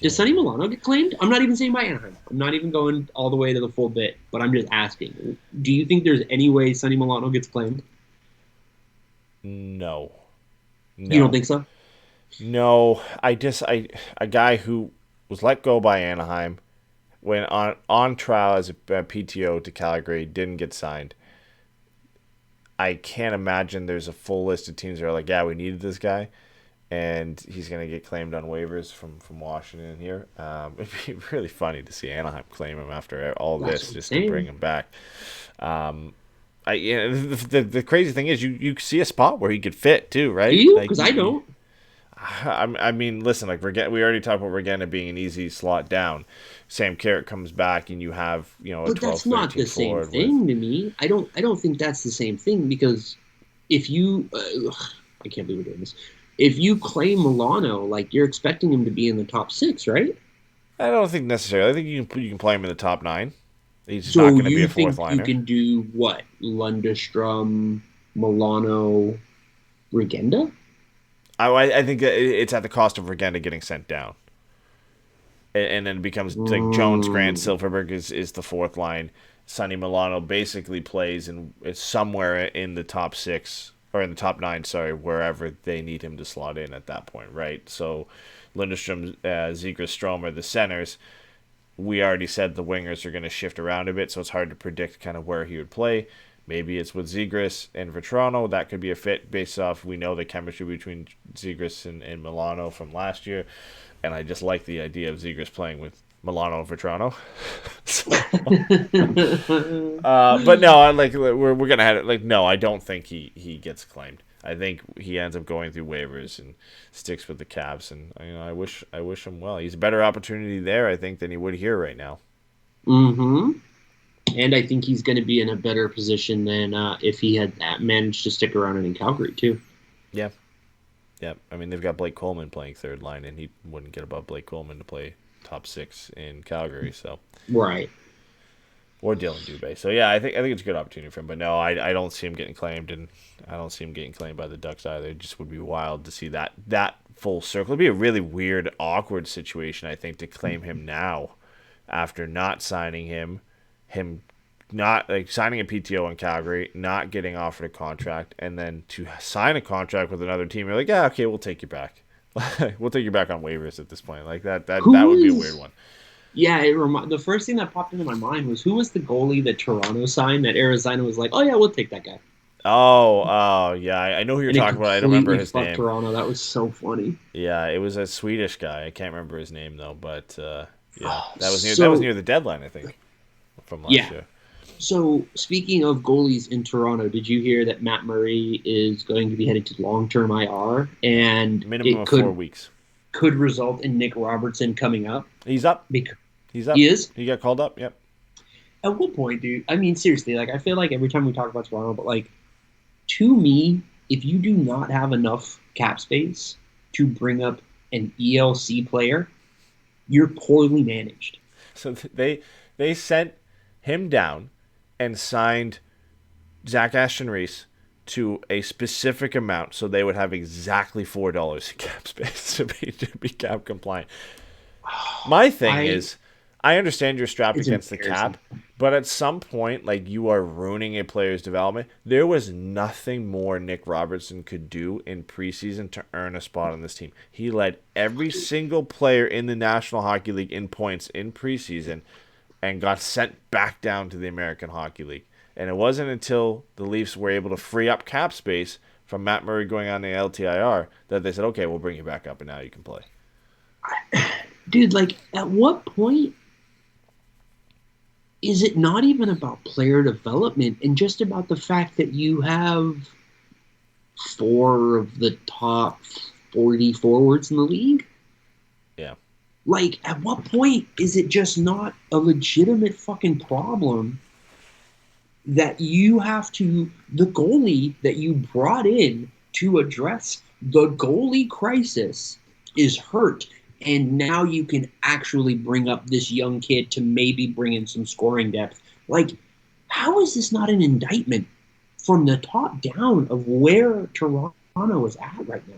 does Sonny Milano get claimed? I'm not even saying by Anaheim. I'm not even going all the way to the full bit, but I'm just asking. Do you think there's any way Sonny Milano gets claimed? No. You don't think so? No. A guy who was let go by Anaheim, went on trial as a PTO to Calgary, didn't get signed. I can't imagine there's a full list of teams that are like, yeah, we needed this guy, and he's going to get claimed on waivers from Washington here. It'd be really funny to see Anaheim claim him after all this just to bring him back. The crazy thing is you see a spot where he could fit too, right? Do you? Because I don't. I mean, listen, like we already talked about Regina being an easy slot down. Sam Carrot comes back, and you have a 12, but that's not the same forward thing to me. I don't think that's the same thing, because if you, I can't believe we're doing this. If you claim Milano, like, you're expecting him to be in the top 6, right? I don't think necessarily. I think you can play him in the top 9. He's So not going to be you a fourth think liner. you can do what? Lundestrom, Milano, Regenda? I think that it's at the cost of Regenda getting sent down. And then it becomes like Jones, Grant, Silverberg is the fourth line. Sonny Milano basically plays is somewhere in the top 6 or in the top 9, wherever they need him to slot in at that point, right? So Lindstrom, Zegras, Strome are the centers. We already said the wingers are going to shift around a bit, so it's hard to predict kind of where he would play. Maybe it's with Zegras and Vetrano. That could be a fit based off, we know the chemistry between Zegras and Milano from last year. And I just like the idea of Zegras playing with Milano and Vetrano. But no, we're going to have it. No, I don't think he gets claimed. I think he ends up going through waivers and sticks with the Cavs. And I wish him well. He's a better opportunity there, I think, than he would here right now. Mm-hmm. And I think he's going to be in a better position than if he had managed to stick around in Calgary, too. Yeah. Yeah. I mean, they've got Blake Coleman playing third line, and he wouldn't get above Blake Coleman to play top 6 in Calgary. So right. Or Dylan Dubé. So, yeah, I think it's a good opportunity for him. But, no, I don't see him getting claimed, and I don't see him getting claimed by the Ducks either. It just would be wild to see that full circle. It would be a really weird, awkward situation, I think, to claim him now after not signing him not signing a PTO in Calgary, not getting offered a contract, and then to sign a contract with another team. You're like, yeah, okay, we'll take you back. We'll take you back on waivers at this point. Like that would be a weird one. Yeah, the first thing that popped into my mind was, who was the goalie that Toronto signed that Arizona was like, oh yeah, we'll take that guy. Oh, yeah, I know who you're talking about. I don't remember his name. Toronto, that was so funny. Yeah, it was a Swedish guy. I can't remember his name though, but yeah, that was near the deadline, I think, from last year. So, speaking of goalies in Toronto, did you hear that Matt Murray is going to be headed to long-term IR, and minimum of 4 weeks could result in Nick Robertson coming up? He's up. He's up. He is? He got called up. Yep. At what point, dude? I mean, seriously, I feel like every time we talk about Toronto, but to me, if you do not have enough cap space to bring up an ELC player, you're poorly managed. So they sent him down and signed Zach Ashton-Reese to a specific amount, so they would have exactly $4 in cap space to be cap compliant. My thing is, I understand you're strapped against the cap, but at some point, you are ruining a player's development. There was nothing more Nick Robertson could do in preseason to earn a spot on this team. He led every single player in the National Hockey League in points in preseason and got sent back down to the American Hockey League. And it wasn't until the Leafs were able to free up cap space from Matt Murray going on the LTIR that they said, okay, we'll bring you back up and now you can play. Dude, at what point is it not even about player development and just about the fact that you have 4 of the top 40 forwards in the league? Yeah. At what point is it just not a legitimate fucking problem that you have to, the goalie that you brought in to address the goalie crisis is hurt, and now you can actually bring up this young kid to maybe bring in some scoring depth? How is this not an indictment from the top down of where Toronto is at right now?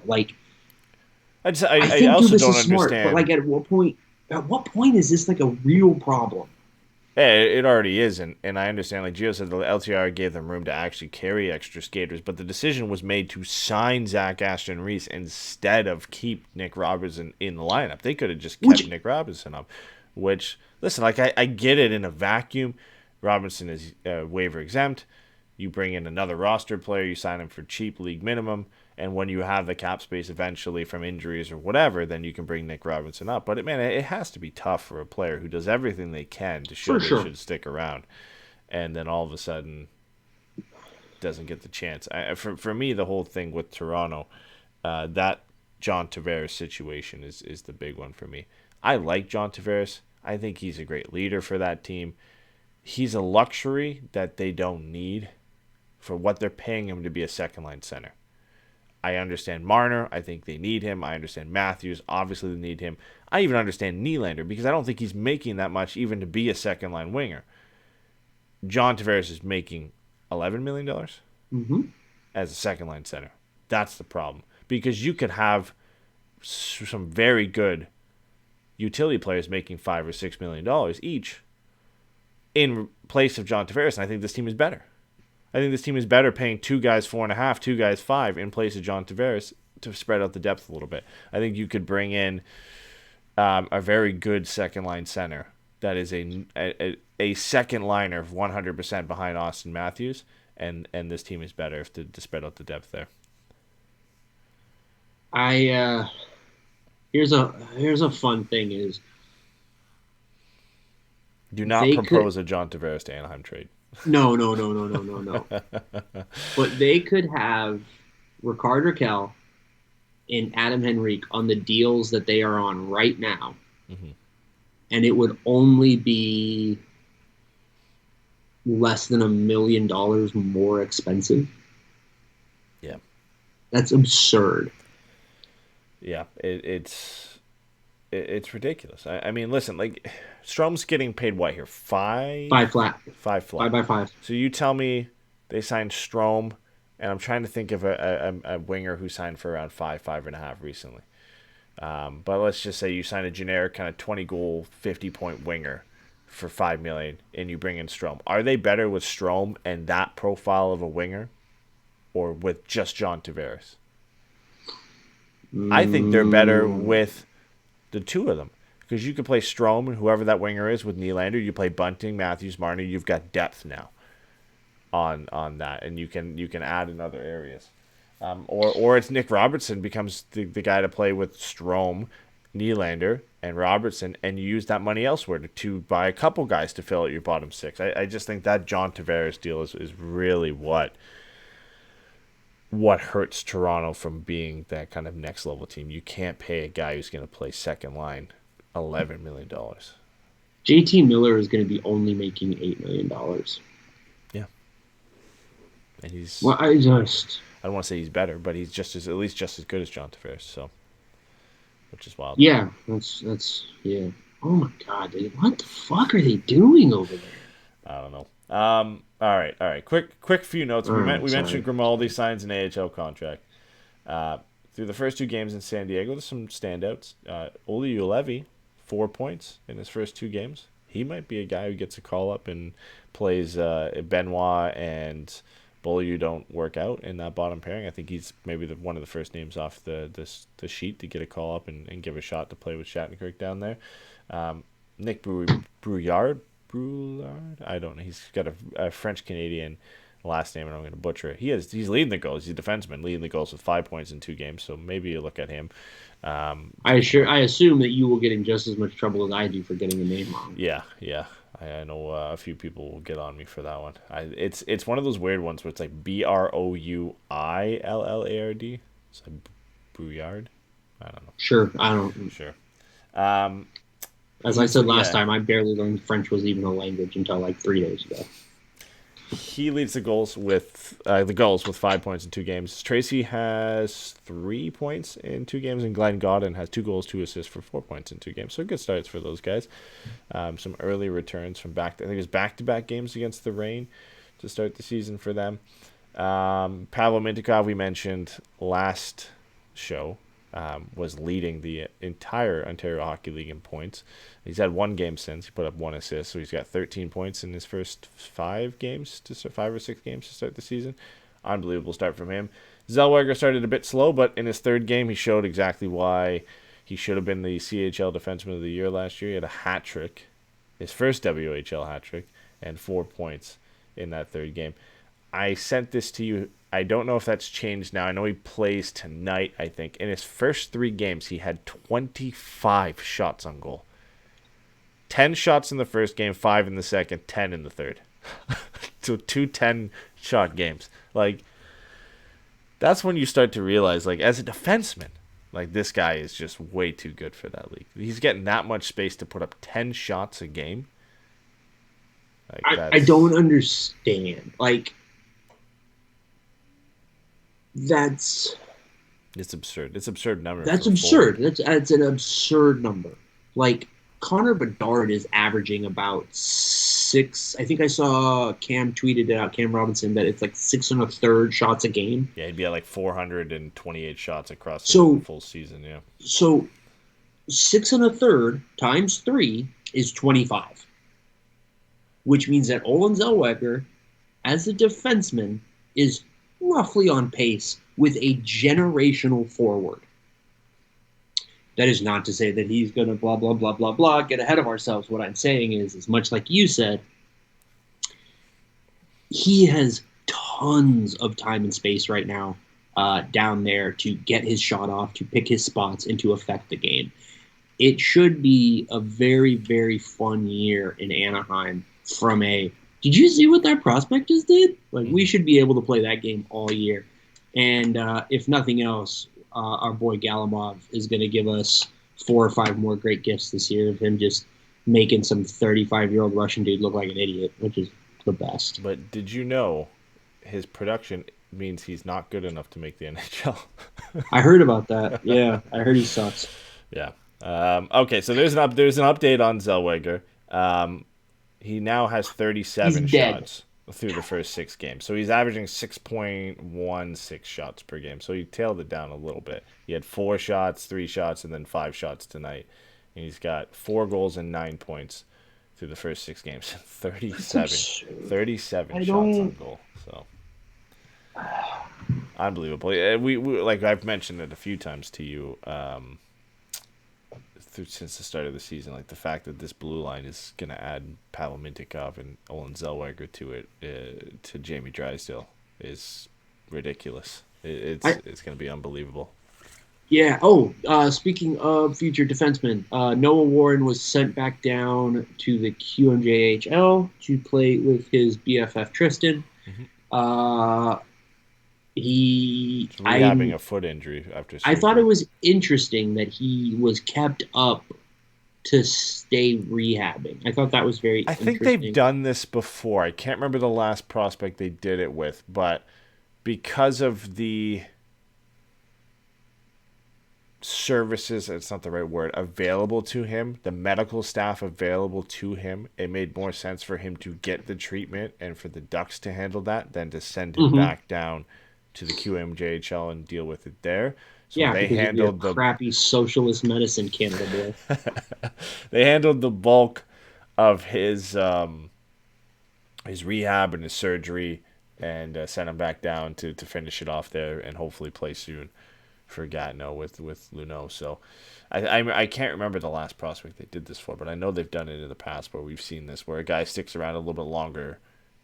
I think also this don't is smart, understand. but at what point is this a real problem? Yeah, it already is, and I understand. Gio said the LTR gave them room to actually carry extra skaters, but the decision was made to sign Zach Ashton-Reese instead of keep Nick Robertson in the lineup. They could have just kept Nick Robertson up, which, listen, I get it in a vacuum. Robinson is waiver exempt. You bring in another roster player, you sign him for cheap league minimum, and when you have the cap space eventually from injuries or whatever, then you can bring Nick Robinson up. But man, it has to be tough for a player who does everything they can to show they should stick around, and then all of a sudden doesn't get the chance. For me, the whole thing with Toronto, that John Tavares situation is the big one for me. I like John Tavares. I think he's a great leader for that team. He's a luxury that they don't need for what they're paying him to be a second-line center. I understand Marner. I think they need him. I understand Matthews. Obviously, they need him. I even understand Nylander because I don't think he's making that much even to be a second-line winger. John Tavares is making $11 million as a second-line center. That's the problem. Because you could have some very good utility players making $5 or $6 million each in place of John Tavares, and I think this team is better. I think this team is better paying two guys 4.5, two guys 5 in place of John Tavares to spread out the depth a little bit. I think you could bring in a very good second line center that is a second liner 100% behind Austin Matthews, and this team is better to spread out the depth there. Here's a fun thing is do not propose a John Tavares to Anaheim trade. No. But they could have Rickard Rakell and Adam Henrique on the deals that they are on right now, and it would only be less than $1 million more expensive. Yeah, that's absurd. Yeah, it's ridiculous. I mean, listen, like Strome's getting paid what here? Five flat. 5 by 5. So you tell me they signed Strome, and I'm trying to think of a winger who signed for around 5.5 recently. But let's just say you sign a generic kind of 20-goal, 50-point winger for $5 million, and you bring in Strome. Are they better with Strome and that profile of a winger, or with just John Tavares? I think they're better with the two of them, because you could play Strome and whoever that winger is with Nylander. You play Bunting, Matthews, Marner. You've got depth now on that, and you can add in other areas. Or it's Nick Robertson becomes the guy to play with Strome, Nylander, and Robertson, and you use that money elsewhere to buy a couple guys to fill out your bottom six. I just think that John Tavares deal is really what hurts Toronto from being that kind of next level team. You can't pay a guy who's going to play second line $11 million. JT Miller is going to be only making $8 million. Yeah, and he's. Well, I don't want to say he's better, but he's at least just as good as John Tavares. So, which is wild. Yeah, that's yeah. Oh my God, dude, what the fuck are they doing over there? I don't know. All right. Quick few notes. We mentioned Grimaldi signs an AHL contract. Through the first 2 games in San Diego, there's some standouts. Olli Juolevi, 4 points in his first 2 games. He might be a guy who gets a call up and plays Benoit and Beaulieu don't work out in that bottom pairing. I think he's maybe one of the first names off the sheet to get a call up and give a shot to play with Shattenkirk down there. Nick Brouillard, I don't know. He's got a French-Canadian last name, and I'm going to butcher it. He's leading the goals. He's a defenseman, leading the goals with 5 points in 2 games, so maybe you look at him. I assume that you will get in just as much trouble as I do for getting the name wrong. Yeah. I know a few people will get on me for that one. It's one of those weird ones where it's like Brouillard. It's like Brouillard. I don't know. Sure, I don't. Sure. As I said last time, I barely learned French was even a language until like 3 days ago. He leads the goals with 5 points in 2 games. Tracy has 3 points in 2 games, and Glenn Godden has 2 goals, 2 assists for 4 points in 2 games. So good starts for those guys. Some early returns from I think it was back-to-back games against the Reign to start the season for them. Pavel Mintyukov, we mentioned last show, was leading the entire Ontario Hockey League in points. He's had 1 game since. He put up 1 assist, so he's got 13 points in his first 5 or 6 games to start the season. Unbelievable start from him. Zellweger started a bit slow, but in his 3rd game, he showed exactly why he should have been the CHL Defenseman of the Year last year. He had a hat trick, his first WHL hat trick, and 4 points in that 3rd game. I sent this to you. I don't know if that's changed now. I know he plays tonight, I think. In his first 3 games, he had 25 shots on goal. 10 shots in the first game, 5 in the second, 10 in the third. So 2 10-shot games. Like, that's when you start to realize, like, as a defenseman, like, this guy is just way too good for that league. He's getting that much space to put up 10 shots a game. Like, I don't understand. Like, it's absurd. It's absurd number. That's absurd. That's an absurd number. Like, Connor Bedard is averaging about 6. I think I saw Cam tweeted it out, Cam Robinson, that it's like 6 1/3 shots a game. Yeah, he'd be at like 428 shots across the full season. Yeah. So 6 1/3 times 3 is 25, which means that Olen Zellweger, as a defenseman, is roughly on pace with a generational forward. That is not to say that he's going to blah, blah, blah, blah, blah, get ahead of ourselves. What I'm saying is much like you said, he has tons of time and space right now down there to get his shot off, to pick his spots, and to affect the game. It should be a very, very fun year in Anaheim from a, did you see what that prospect just did? Like, we should be able to play that game all year. And if nothing else, our boy Galimov is going to give us 4 or 5 more great gifts this year of him just making some 35-year-old Russian dude look like an idiot, which is the best. But did you know his production means he's not good enough to make the NHL? I heard about that. Yeah, I heard he sucks. Yeah. Okay, so there's an update on Zellweger. He now has 37 shots through the first 6 games. So he's averaging 6.16 shots per game. So he tailed it down a little bit. He had 4 shots, 3 shots, and then 5 shots tonight. And he's got 4 goals and 9 points through the first 6 games. 37 shots on goal. So unbelievable. We like I've mentioned it a few times to you since the start of the season, like the fact that this blue line is going to add Pavel Mintyukov and Olen Zellweger to it, to Jamie Drysdale, is ridiculous. It's going to be unbelievable. Yeah. Speaking of future defensemen, Noah Warren was sent back down to the QMJHL to play with his BFF Tristan. Mm-hmm. He's rehabbing a foot injury after surgery. I thought it was interesting that he was kept up to stay rehabbing. I thought that was very interesting. I think they've done this before. I can't remember the last prospect they did it with, but because of the services, it's not the right word, available to him, the medical staff available to him, it made more sense for him to get the treatment and for the Ducks to handle that than to send him back down to the QMJHL and deal with it there. So yeah, they handled the crappy socialist medicine Canada boy. They handled the bulk of his rehab and his surgery and sent him back down to finish it off there and hopefully play soon for Gatineau with Luneau. So I can't remember the last prospect they did this for, but I know they've done it in the past where we've seen this, where a guy sticks around a little bit longer.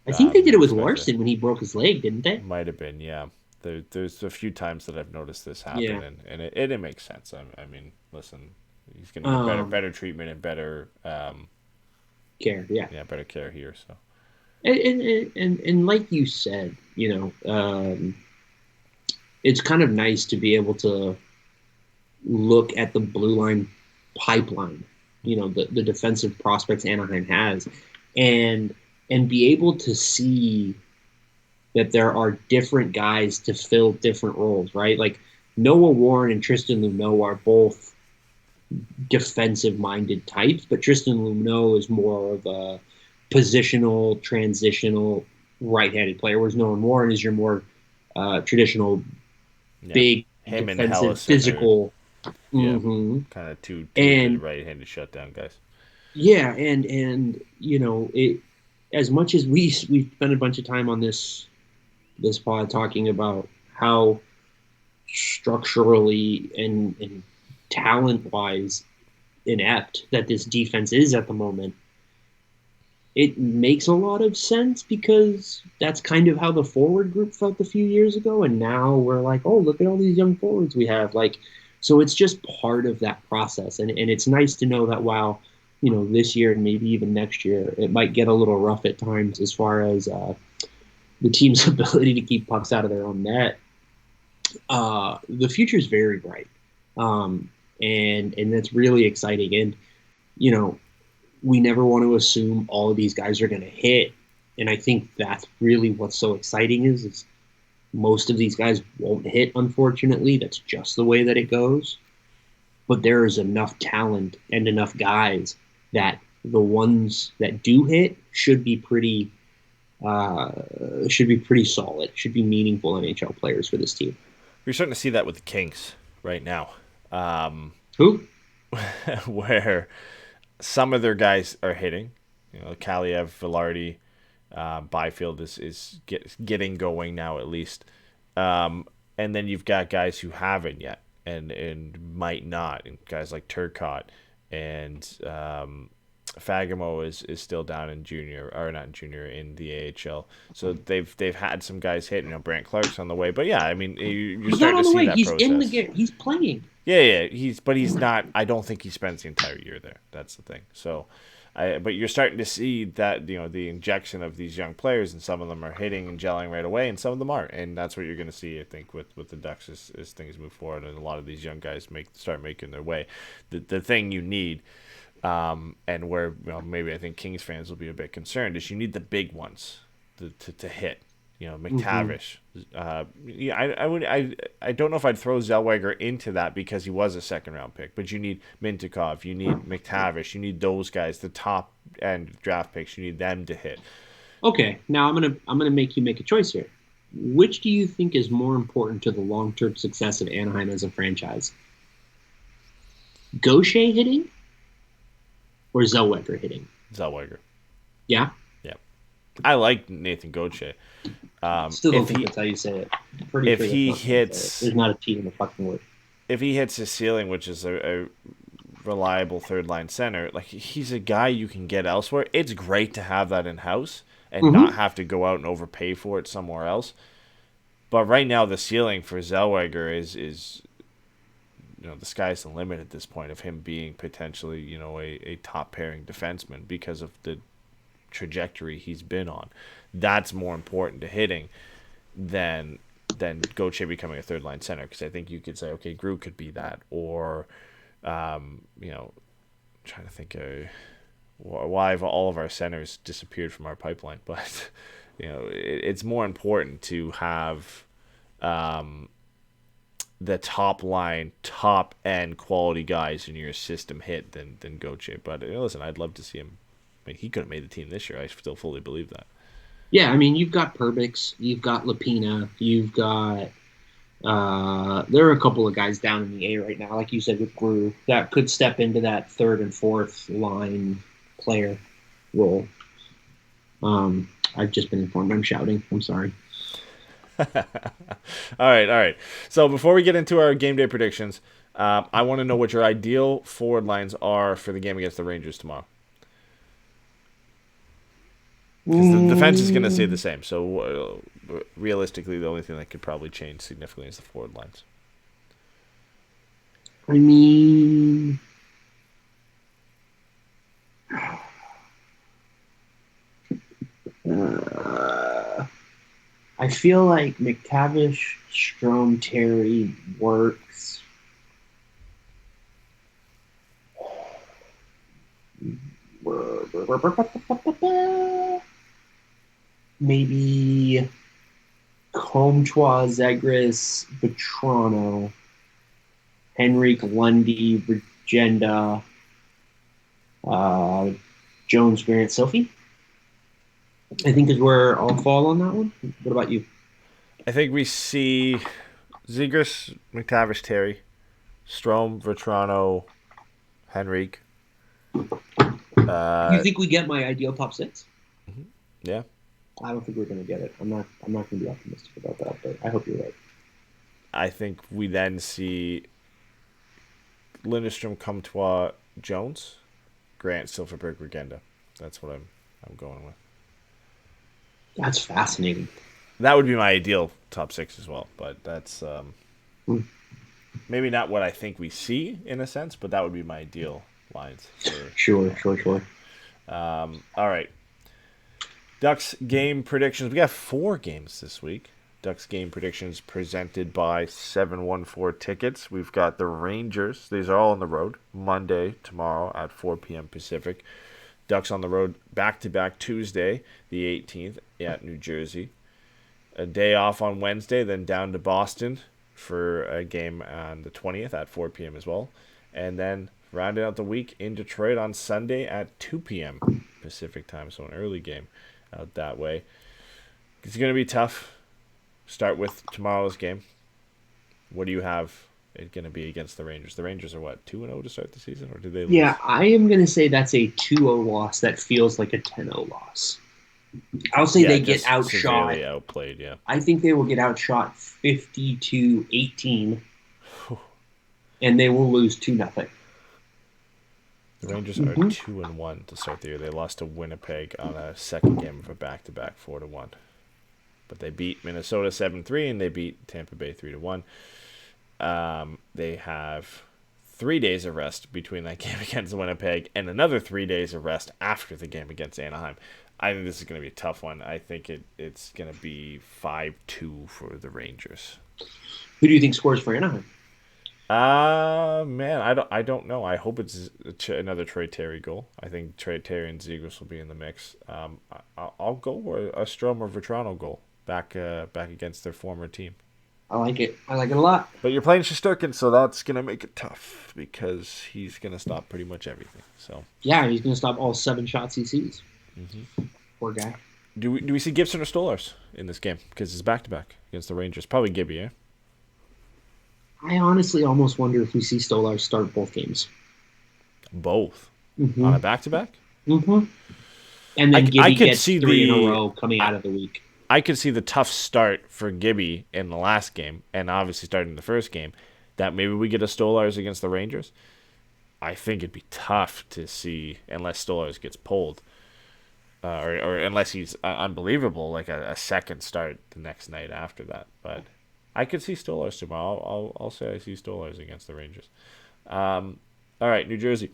I think they did it with Larson when he broke his leg, didn't they? Might have been, yeah. There's a few times that I've noticed this happen, and it makes sense. I mean, listen, he's going to get better treatment and better care. Yeah, better care here. So, and like you said, it's kind of nice to be able to look at the blue line pipeline, the defensive prospects Anaheim has, and be able to see that there are different guys to fill different roles, right? Like Noah Warren and Tristan Luneau are both defensive-minded types, but Tristan Luneau is more of a positional, transitional, right-handed player, whereas Noah Warren is your more traditional, big, him defensive, and physical. Kind of two right-handed shutdown guys. Yeah, and it. As much as we spent a bunch of time on this pod talking about how structurally and talent-wise inept that this defense is at the moment, it makes a lot of sense because that's kind of how the forward group felt a few years ago, and now we're like, oh, look at all these young forwards we have. Like, so it's just part of that process, and it's nice to know that while this year and maybe even next year it might get a little rough at times as far as the team's ability to keep pucks out of their own net. The future is very bright, and that's really exciting. And we never want to assume all of these guys are going to hit, and I think that's really what's so exciting is most of these guys won't hit. Unfortunately, that's just the way that it goes. But there is enough talent and enough guys that the ones that do hit should be pretty solid, should be meaningful NHL players for this team. We're starting to see that with the Kings right now. Who? Where some of their guys are hitting. Kaliev, Velarde, Byfield is getting going now at least. And then you've got guys who haven't yet and might not. And guys like Turcotte and Fagemo is still down in in the AHL. So they've had some guys hit. Brant Clark's on the way, but yeah, I mean you're starting to see that he's process. in the game. He's playing. Yeah, he's not. I don't think he spends the entire year there. That's the thing. So, but you're starting to see that the injection of these young players, and some of them are hitting and gelling right away, and some of them aren't, and that's what you're going to see. I think with the Ducks as things move forward, and a lot of these young guys start making their way. The thing you need, and where maybe I think Kings fans will be a bit concerned, is you need the big ones to hit. McTavish. I don't know if I'd throw Zellweger into that because he was a second round pick, but you need Mintyukov, you need McTavish, you need those guys, the top end draft picks, you need them to hit. Okay, now I'm gonna make you make a choice here. Which do you think is more important to the long-term success of Anaheim as a franchise? Gaucher hitting or Zellweger hitting? Zellweger. Yeah? Yeah. I like Nathan Gaucher. Still don't think that's how you say it. If he hits... There's not a T in the fucking word. If he hits his ceiling, which is a reliable third-line center, like he's a guy you can get elsewhere. It's great to have that in-house and not have to go out and overpay for it somewhere else. But right now, the ceiling for Zellweger is the sky's the limit at this point of him being potentially, a top-pairing defenseman because of the trajectory he's been on. That's more important to hitting than Gaucher becoming a third line center, because I think you could say, okay, Groot could be that, or trying to think of why have all of our centers disappeared from our pipeline, but it's more important to have the top line, top end quality guys in your system hit than Gaucher. But listen, I'd love to see him. I mean, he could have made the team this year. I still fully believe that. Yeah, I mean, you've got Perbix, you've got Lapina, you've got there are a couple of guys down in the A right now, like you said with Gru, that could step into that third and fourth line player role. I've just been informed I'm shouting. I'm sorry. All right. So before we get into our game day predictions, I want to know what your ideal forward lines are for the game against the Rangers tomorrow. Because the defense is going to stay the same. So realistically, the only thing that could probably change significantly is the forward lines. I mean, I feel like McTavish, Strome, Terry works. Maybe Comtois, Zegras, Vetrano, Henrik, Lundy, Regenda, Jones, Grant, Sophie. I think is where I'll fall on that one. What about you? I think we see Zegras, McTavish, Terry, Strome, Vetrano, Henrik. You think we get my ideal top six? Yeah. I don't think we're going to get it. I'm not going to be optimistic about that, but I hope you're right. I think we then see Lindstrom, Comtois, Jones, Grant, Silverberg, Regenda. That's what I'm I'm going with. That's fascinating. That would be my ideal top 6 as well, but that's maybe not what I think we see in a sense, but that would be my ideal lines. Sure. All right. Ducks game predictions. We got 4 games this week. Ducks game predictions presented by 714 Tickets. We've got the Rangers. These are all on the road. Monday, tomorrow at 4 p.m. Pacific. Ducks on the road back-to-back Tuesday, the 18th, at New Jersey. A day off on Wednesday, then down to Boston for a game on the 20th at 4 p.m. as well. And then rounding out the week in Detroit on Sunday at 2 p.m. Pacific time, so an early game out that way. It's going to be tough. Start with tomorrow's game. What do you have it going to be against the Rangers? The Rangers are what, 2-0 to start the season, or did they lose? Yeah, I am going to say that's a 2-0 loss that feels like a 10-0 loss. I'll say they get outshot. Severely outplayed, yeah. I think they will get outshot 50-18, and they will lose 2-0. The Rangers are 2-1 to start the year. They lost to Winnipeg on a second game of a back-to-back 4-1. But they beat Minnesota 7-3, and they beat Tampa Bay 3-1. They have 3 days of rest between that game against Winnipeg and another 3 days of rest after the game against Anaheim. I think this is going to be a tough one. I think it's going to be 5-2 for the Rangers. Who do you think scores for Anaheim? Man, I don't know. I hope it's another Troy Terry goal. I think Troy Terry and Zegras will be in the mix. I'll go with a Strome or Vetrano goal back against their former team. I like it a lot. But you're playing Shesterkin, so that's going to make it tough because he's going to stop pretty much everything. So yeah, he's going to stop all 7 shots he sees. Mm-hmm. Poor guy. Do we see Gibson or Stolarz in this game? Because it's back-to-back against the Rangers. Probably Gibby, eh? I honestly almost wonder if we see Stolarz start both games. Both? Mm-hmm. On a back-to-back? Mm-hmm. And then Gibby gets 3 in a row coming out of the week. I could see the tough start for Gibby in the last game, and obviously starting the first game, that maybe we get a Stolarz against the Rangers. I think it'd be tough to see, unless Stolarz gets pulled, or unless he's unbelievable, like a second start the next night after that. But I could see Stolarz tomorrow. I'll say I see Stolarz against the Rangers. All right, New Jersey,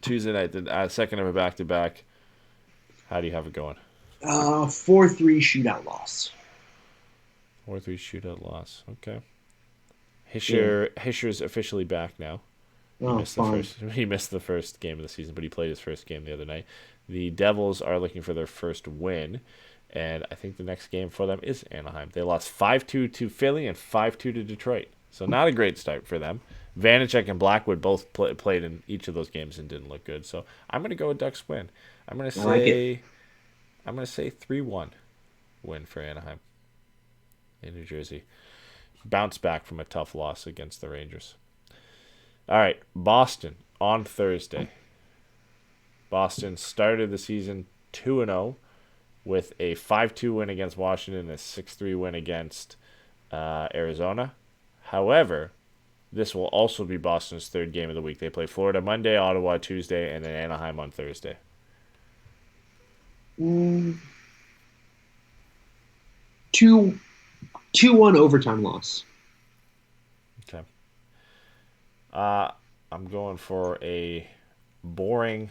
Tuesday night, the second of a back-to-back. How do you have it going? 4-3 shootout loss. 4-3 shootout loss. Okay. Hischer's officially back now. He missed the first game of the season, but he played his first game the other night. The Devils are looking for their first win, and I think the next game for them is Anaheim. They lost 5-2 to Philly and 5-2 to Detroit, so not a great start for them. Vanacek and Blackwood both played in each of those games and didn't look good, so I'm going to go with Ducks win. I'm going to say 3-1 win for Anaheim in New Jersey. Bounce back from a tough loss against the Rangers. All right, Boston on Thursday. Boston started the season 2-0 with a 5-2 win against Washington and a 6-3 win against Arizona. However, this will also be Boston's third game of the week. They play Florida Monday, Ottawa Tuesday, and then Anaheim on Thursday. 2-1 overtime loss. Okay. I'm going for a boring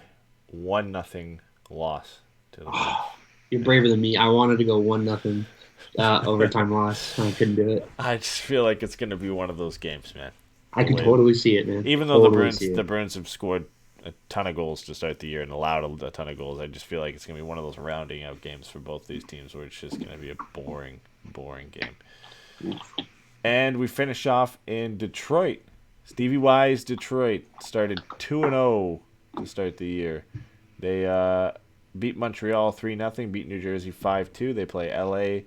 1-0 loss to the Blues. You're braver than me. I wanted to go 1-0 overtime loss. I couldn't do it. I just feel like it's going to be one of those games, man. I can totally see it, man. Even though the Bruins have scored a ton of goals to start the year and allowed a ton of goals, I just feel like it's going to be one of those rounding out games for both these teams where it's just going to be a boring game. And we finish off in Detroit. Stevie Y's Detroit started 2-0 to start the year. They beat Montreal 3-0, beat New Jersey 5-2. They play LA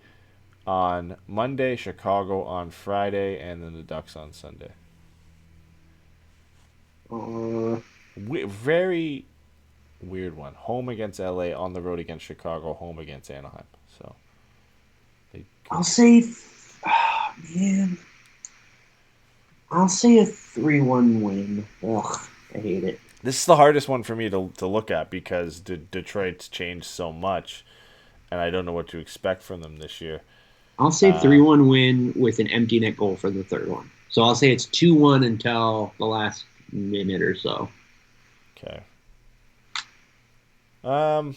on Monday, Chicago on Friday, and then the Ducks on Sunday. Very weird one. Home against LA, on the road against Chicago, home against Anaheim. So I'll say, I'll say a 3-1 win. Ugh, I hate it. This is the hardest one for me to look at because Detroit's changed so much, and I don't know what to expect from them this year. I'll say 3-1 win with an empty net goal for the third one. So I'll say it's 2-1 until the last minute or so. Okay. I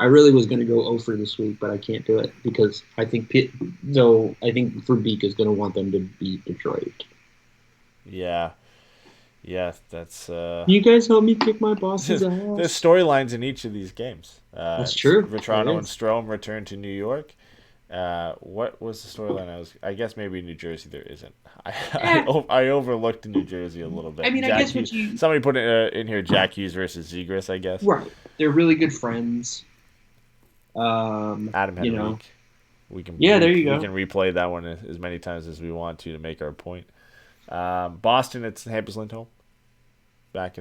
really was going to go 0 for this week, but I can't do it because I think Verbeek is going to want them to beat Detroit. Yeah. Yeah, that's... You guys help me kick my boss's ass. There's storylines in each of these games. That's true. Vetrano and Strome return to New York. What was the storyline? I guess maybe New Jersey there isn't. I overlooked New Jersey a little bit. I mean, I guess somebody put it in here, Jack Hughes versus Zegras, I guess. Right. They're really good friends. Adam had a week. There you go. We can replay that one as many times as we want to make our point. Boston, it's Hampus Lindholm. Back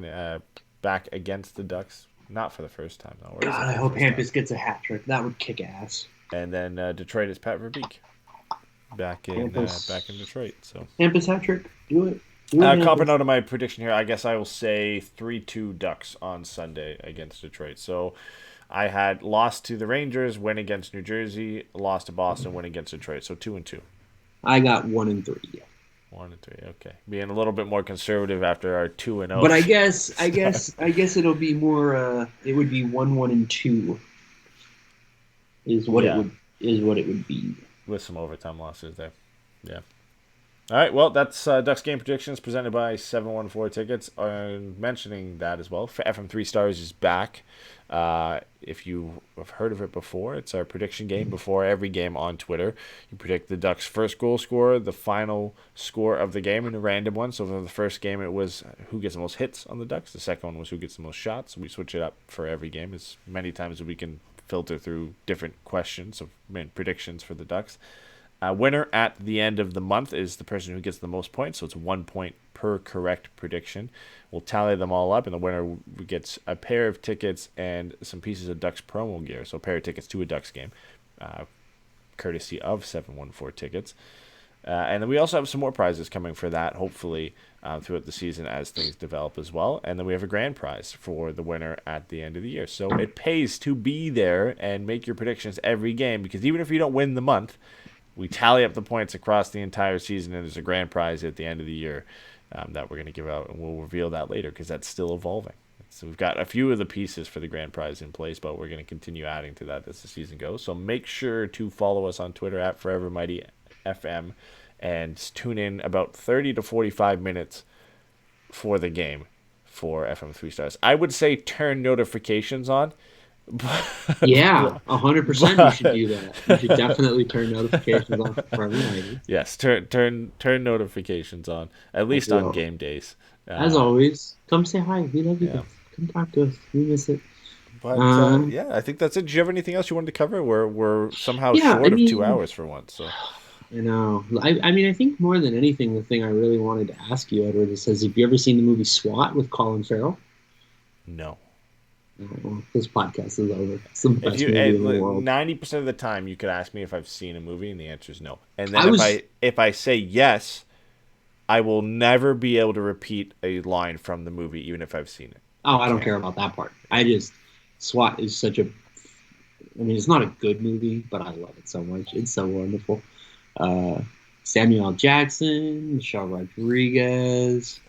against the Ducks. Not for the first time, though. God, I hope Hampus gets a hat trick. That would kick ass. And then Detroit is Pat Verbeek. Back in Detroit. So Hampus hat trick. Do it. Copping out of my prediction here, I guess I will say 3-2 Ducks on Sunday against Detroit. So I had lost to the Rangers, win against New Jersey, lost to Boston, win against Detroit. So 2-2. I got 1-3. 1-3, okay. Being a little bit more conservative after our 2-0. But I guess it'll be more. It would be 1-1-2. Is what it would be. With some overtime losses there. Yeah. All right, well, that's Ducks Game Predictions presented by 714 Tickets. Mentioning that as well, FM 3 Stars is back. If you have heard of it before, it's our prediction game before every game on Twitter. You predict the Ducks' first goal scorer, the final score of the game, and a random one. So for the first game, it was who gets the most hits on the Ducks. The second one was who gets the most shots. We switch it up for every game as many times as we can filter through different questions of predictions for the Ducks. Winner at the end of the month is the person who gets the most points, so it's 1 point per correct prediction. We'll tally them all up, and the winner gets a pair of tickets and some pieces of Ducks promo gear, so a pair of tickets to a Ducks game, courtesy of 714 Tickets. And then we also have some more prizes coming for that, hopefully, throughout the season as things develop as well. And then we have a grand prize for the winner at the end of the year. So it pays to be there and make your predictions every game, because even if you don't win the month, we tally up the points across the entire season, and there's a grand prize at the end of the year that we're going to give out, and we'll reveal that later because that's still evolving. So we've got a few of the pieces for the grand prize in place, but we're going to continue adding to that as the season goes. So make sure to follow us on Twitter at Forever Mighty FM and tune in about 30 to 45 minutes for the game for FM 3 Stars. I would say turn notifications on. Yeah, 100%. You should do that. You should definitely turn notifications on for everybody. Yes, turn notifications on, at least on game days. As always, come say hi. We love you guys. Come talk to us. We miss it. But I think that's it. Do you have anything else you wanted to cover? We're somehow short of 2 hours for once. So I know. I think more than anything, the thing I really wanted to ask you, Edward, is have you ever seen the movie SWAT with Colin Farrell? No. This podcast is over. It's the best movie in the world. 90% of the time, you could ask me if I've seen a movie, and the answer is no. And then if I say yes, I will never be able to repeat a line from the movie, even if I've seen it. Oh, I don't care about that part. SWAT is such a... I mean, it's not a good movie, but I love it so much. It's so wonderful. Samuel L. Jackson, Michelle Rodriguez,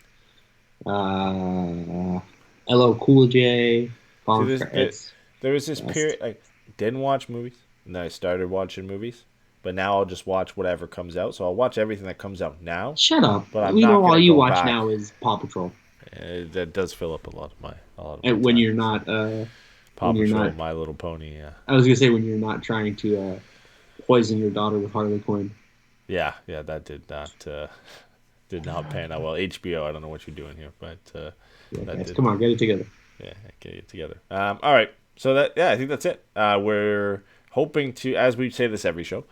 LL Cool J... There was this period I didn't watch movies, and then I started watching movies, but now I'll just watch whatever comes out. So I'll watch everything that comes out now. Shut up! But all you watch back. Now is Paw Patrol. That does fill up a lot of my when you're not Paw Patrol, My Little Pony. Yeah, I was gonna say when you're not trying to poison your daughter with Harley Quinn. Yeah, that did not pan out well. HBO, I don't know what you're doing here, but come on, get it together. Yeah, get it together. All right. So I think that's it. We're hoping to, as we say this every show,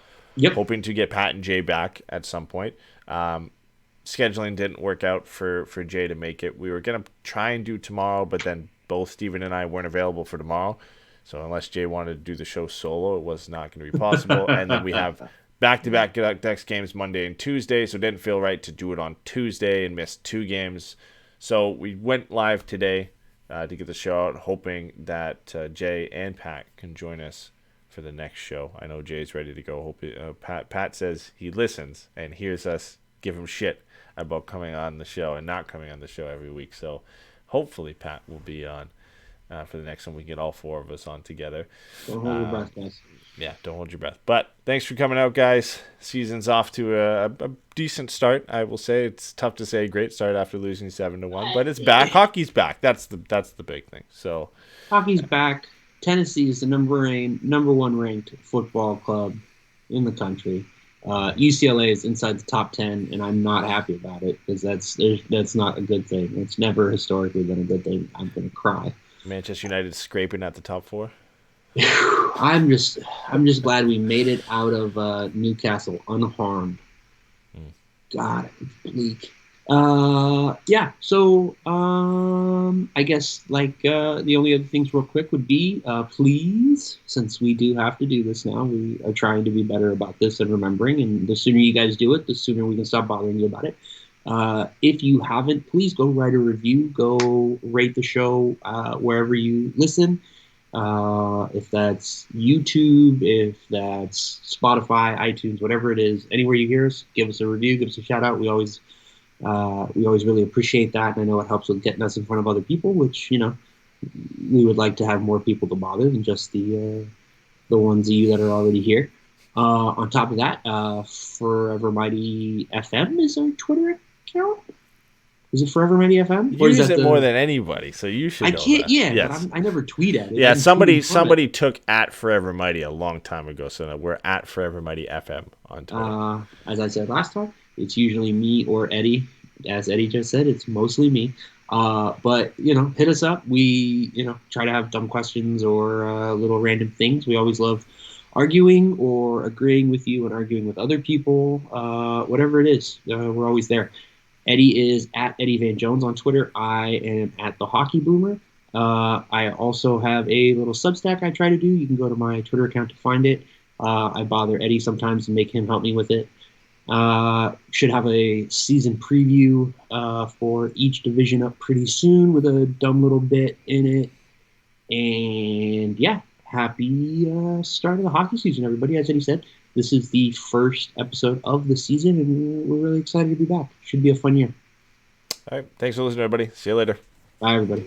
hoping to get Pat and Jay back at some point. Scheduling didn't work out for Jay to make it. We were going to try and do tomorrow, but then both Steven and I weren't available for tomorrow. So unless Jay wanted to do the show solo, it was not going to be possible. And then we have back-to-back Ducks games Monday and Tuesday, so it didn't feel right to do it on Tuesday and miss 2 games. So we went live today to get the show out, hoping that Jay and Pat can join us for the next show. I know Jay's ready to go. Pat says he listens and hears us give him shit about coming on the show and not coming on the show every week. So hopefully Pat will be on for the next one. We can get all four of us on together. Don't hold your breath, guys. Yeah, don't hold your breath. But thanks for coming out, guys. Season's off to a decent start, I will say. It's tough to say a great start after losing 7-1, but it's back. Hockey's back. That's the big thing. So hockey's back. Tennessee is the number one ranked football club in the country. UCLA is inside the top 10, and I'm not happy about it because that's not a good thing. It's never historically been a good thing. I'm going to cry. Manchester United scraping at the top 4. I'm just glad we made it out of Newcastle unharmed. God, it's bleak. Yeah. So I guess the only other things real quick would be please, since we do have to do this now, we are trying to be better about this and remembering. And the sooner you guys do it, the sooner we can stop bothering you about it. If you haven't, please go write a review. Go rate the show wherever you listen. If that's YouTube, if that's Spotify, iTunes, whatever it is, anywhere you hear us, give us a review, give us a shout out. We always really appreciate that, and I know it helps with getting us in front of other people, which we would like to have more people to bother than just the ones of you that are already here. On top of that, Forever Mighty FM is our Twitter account. Is it Forever Mighty FM? You use it more than anybody, so you should know that. Yeah, yes. but I never tweet at it. Yeah, somebody took at Forever Mighty a long time ago, so we're at Forever Mighty FM on Twitter. As I said last time, it's usually me or Eddy. As Eddy just said, it's mostly me. But, hit us up. We, try to have dumb questions or little random things. We always love arguing or agreeing with you and arguing with other people. Whatever it is, we're always there. Eddy is at Eddy Van Jones on Twitter. I am at The Hockey Boomer. I also have a little Substack I try to do. You can go to my Twitter account to find it. I bother Eddy sometimes and make him help me with it. Should have a season preview for each division up pretty soon with a dumb little bit in it. And yeah, happy start of the hockey season, everybody. As Eddy said, this is the first episode of the season, and we're really excited to be back. Should be a fun year. All right. Thanks for listening, everybody. See you later. Bye, everybody.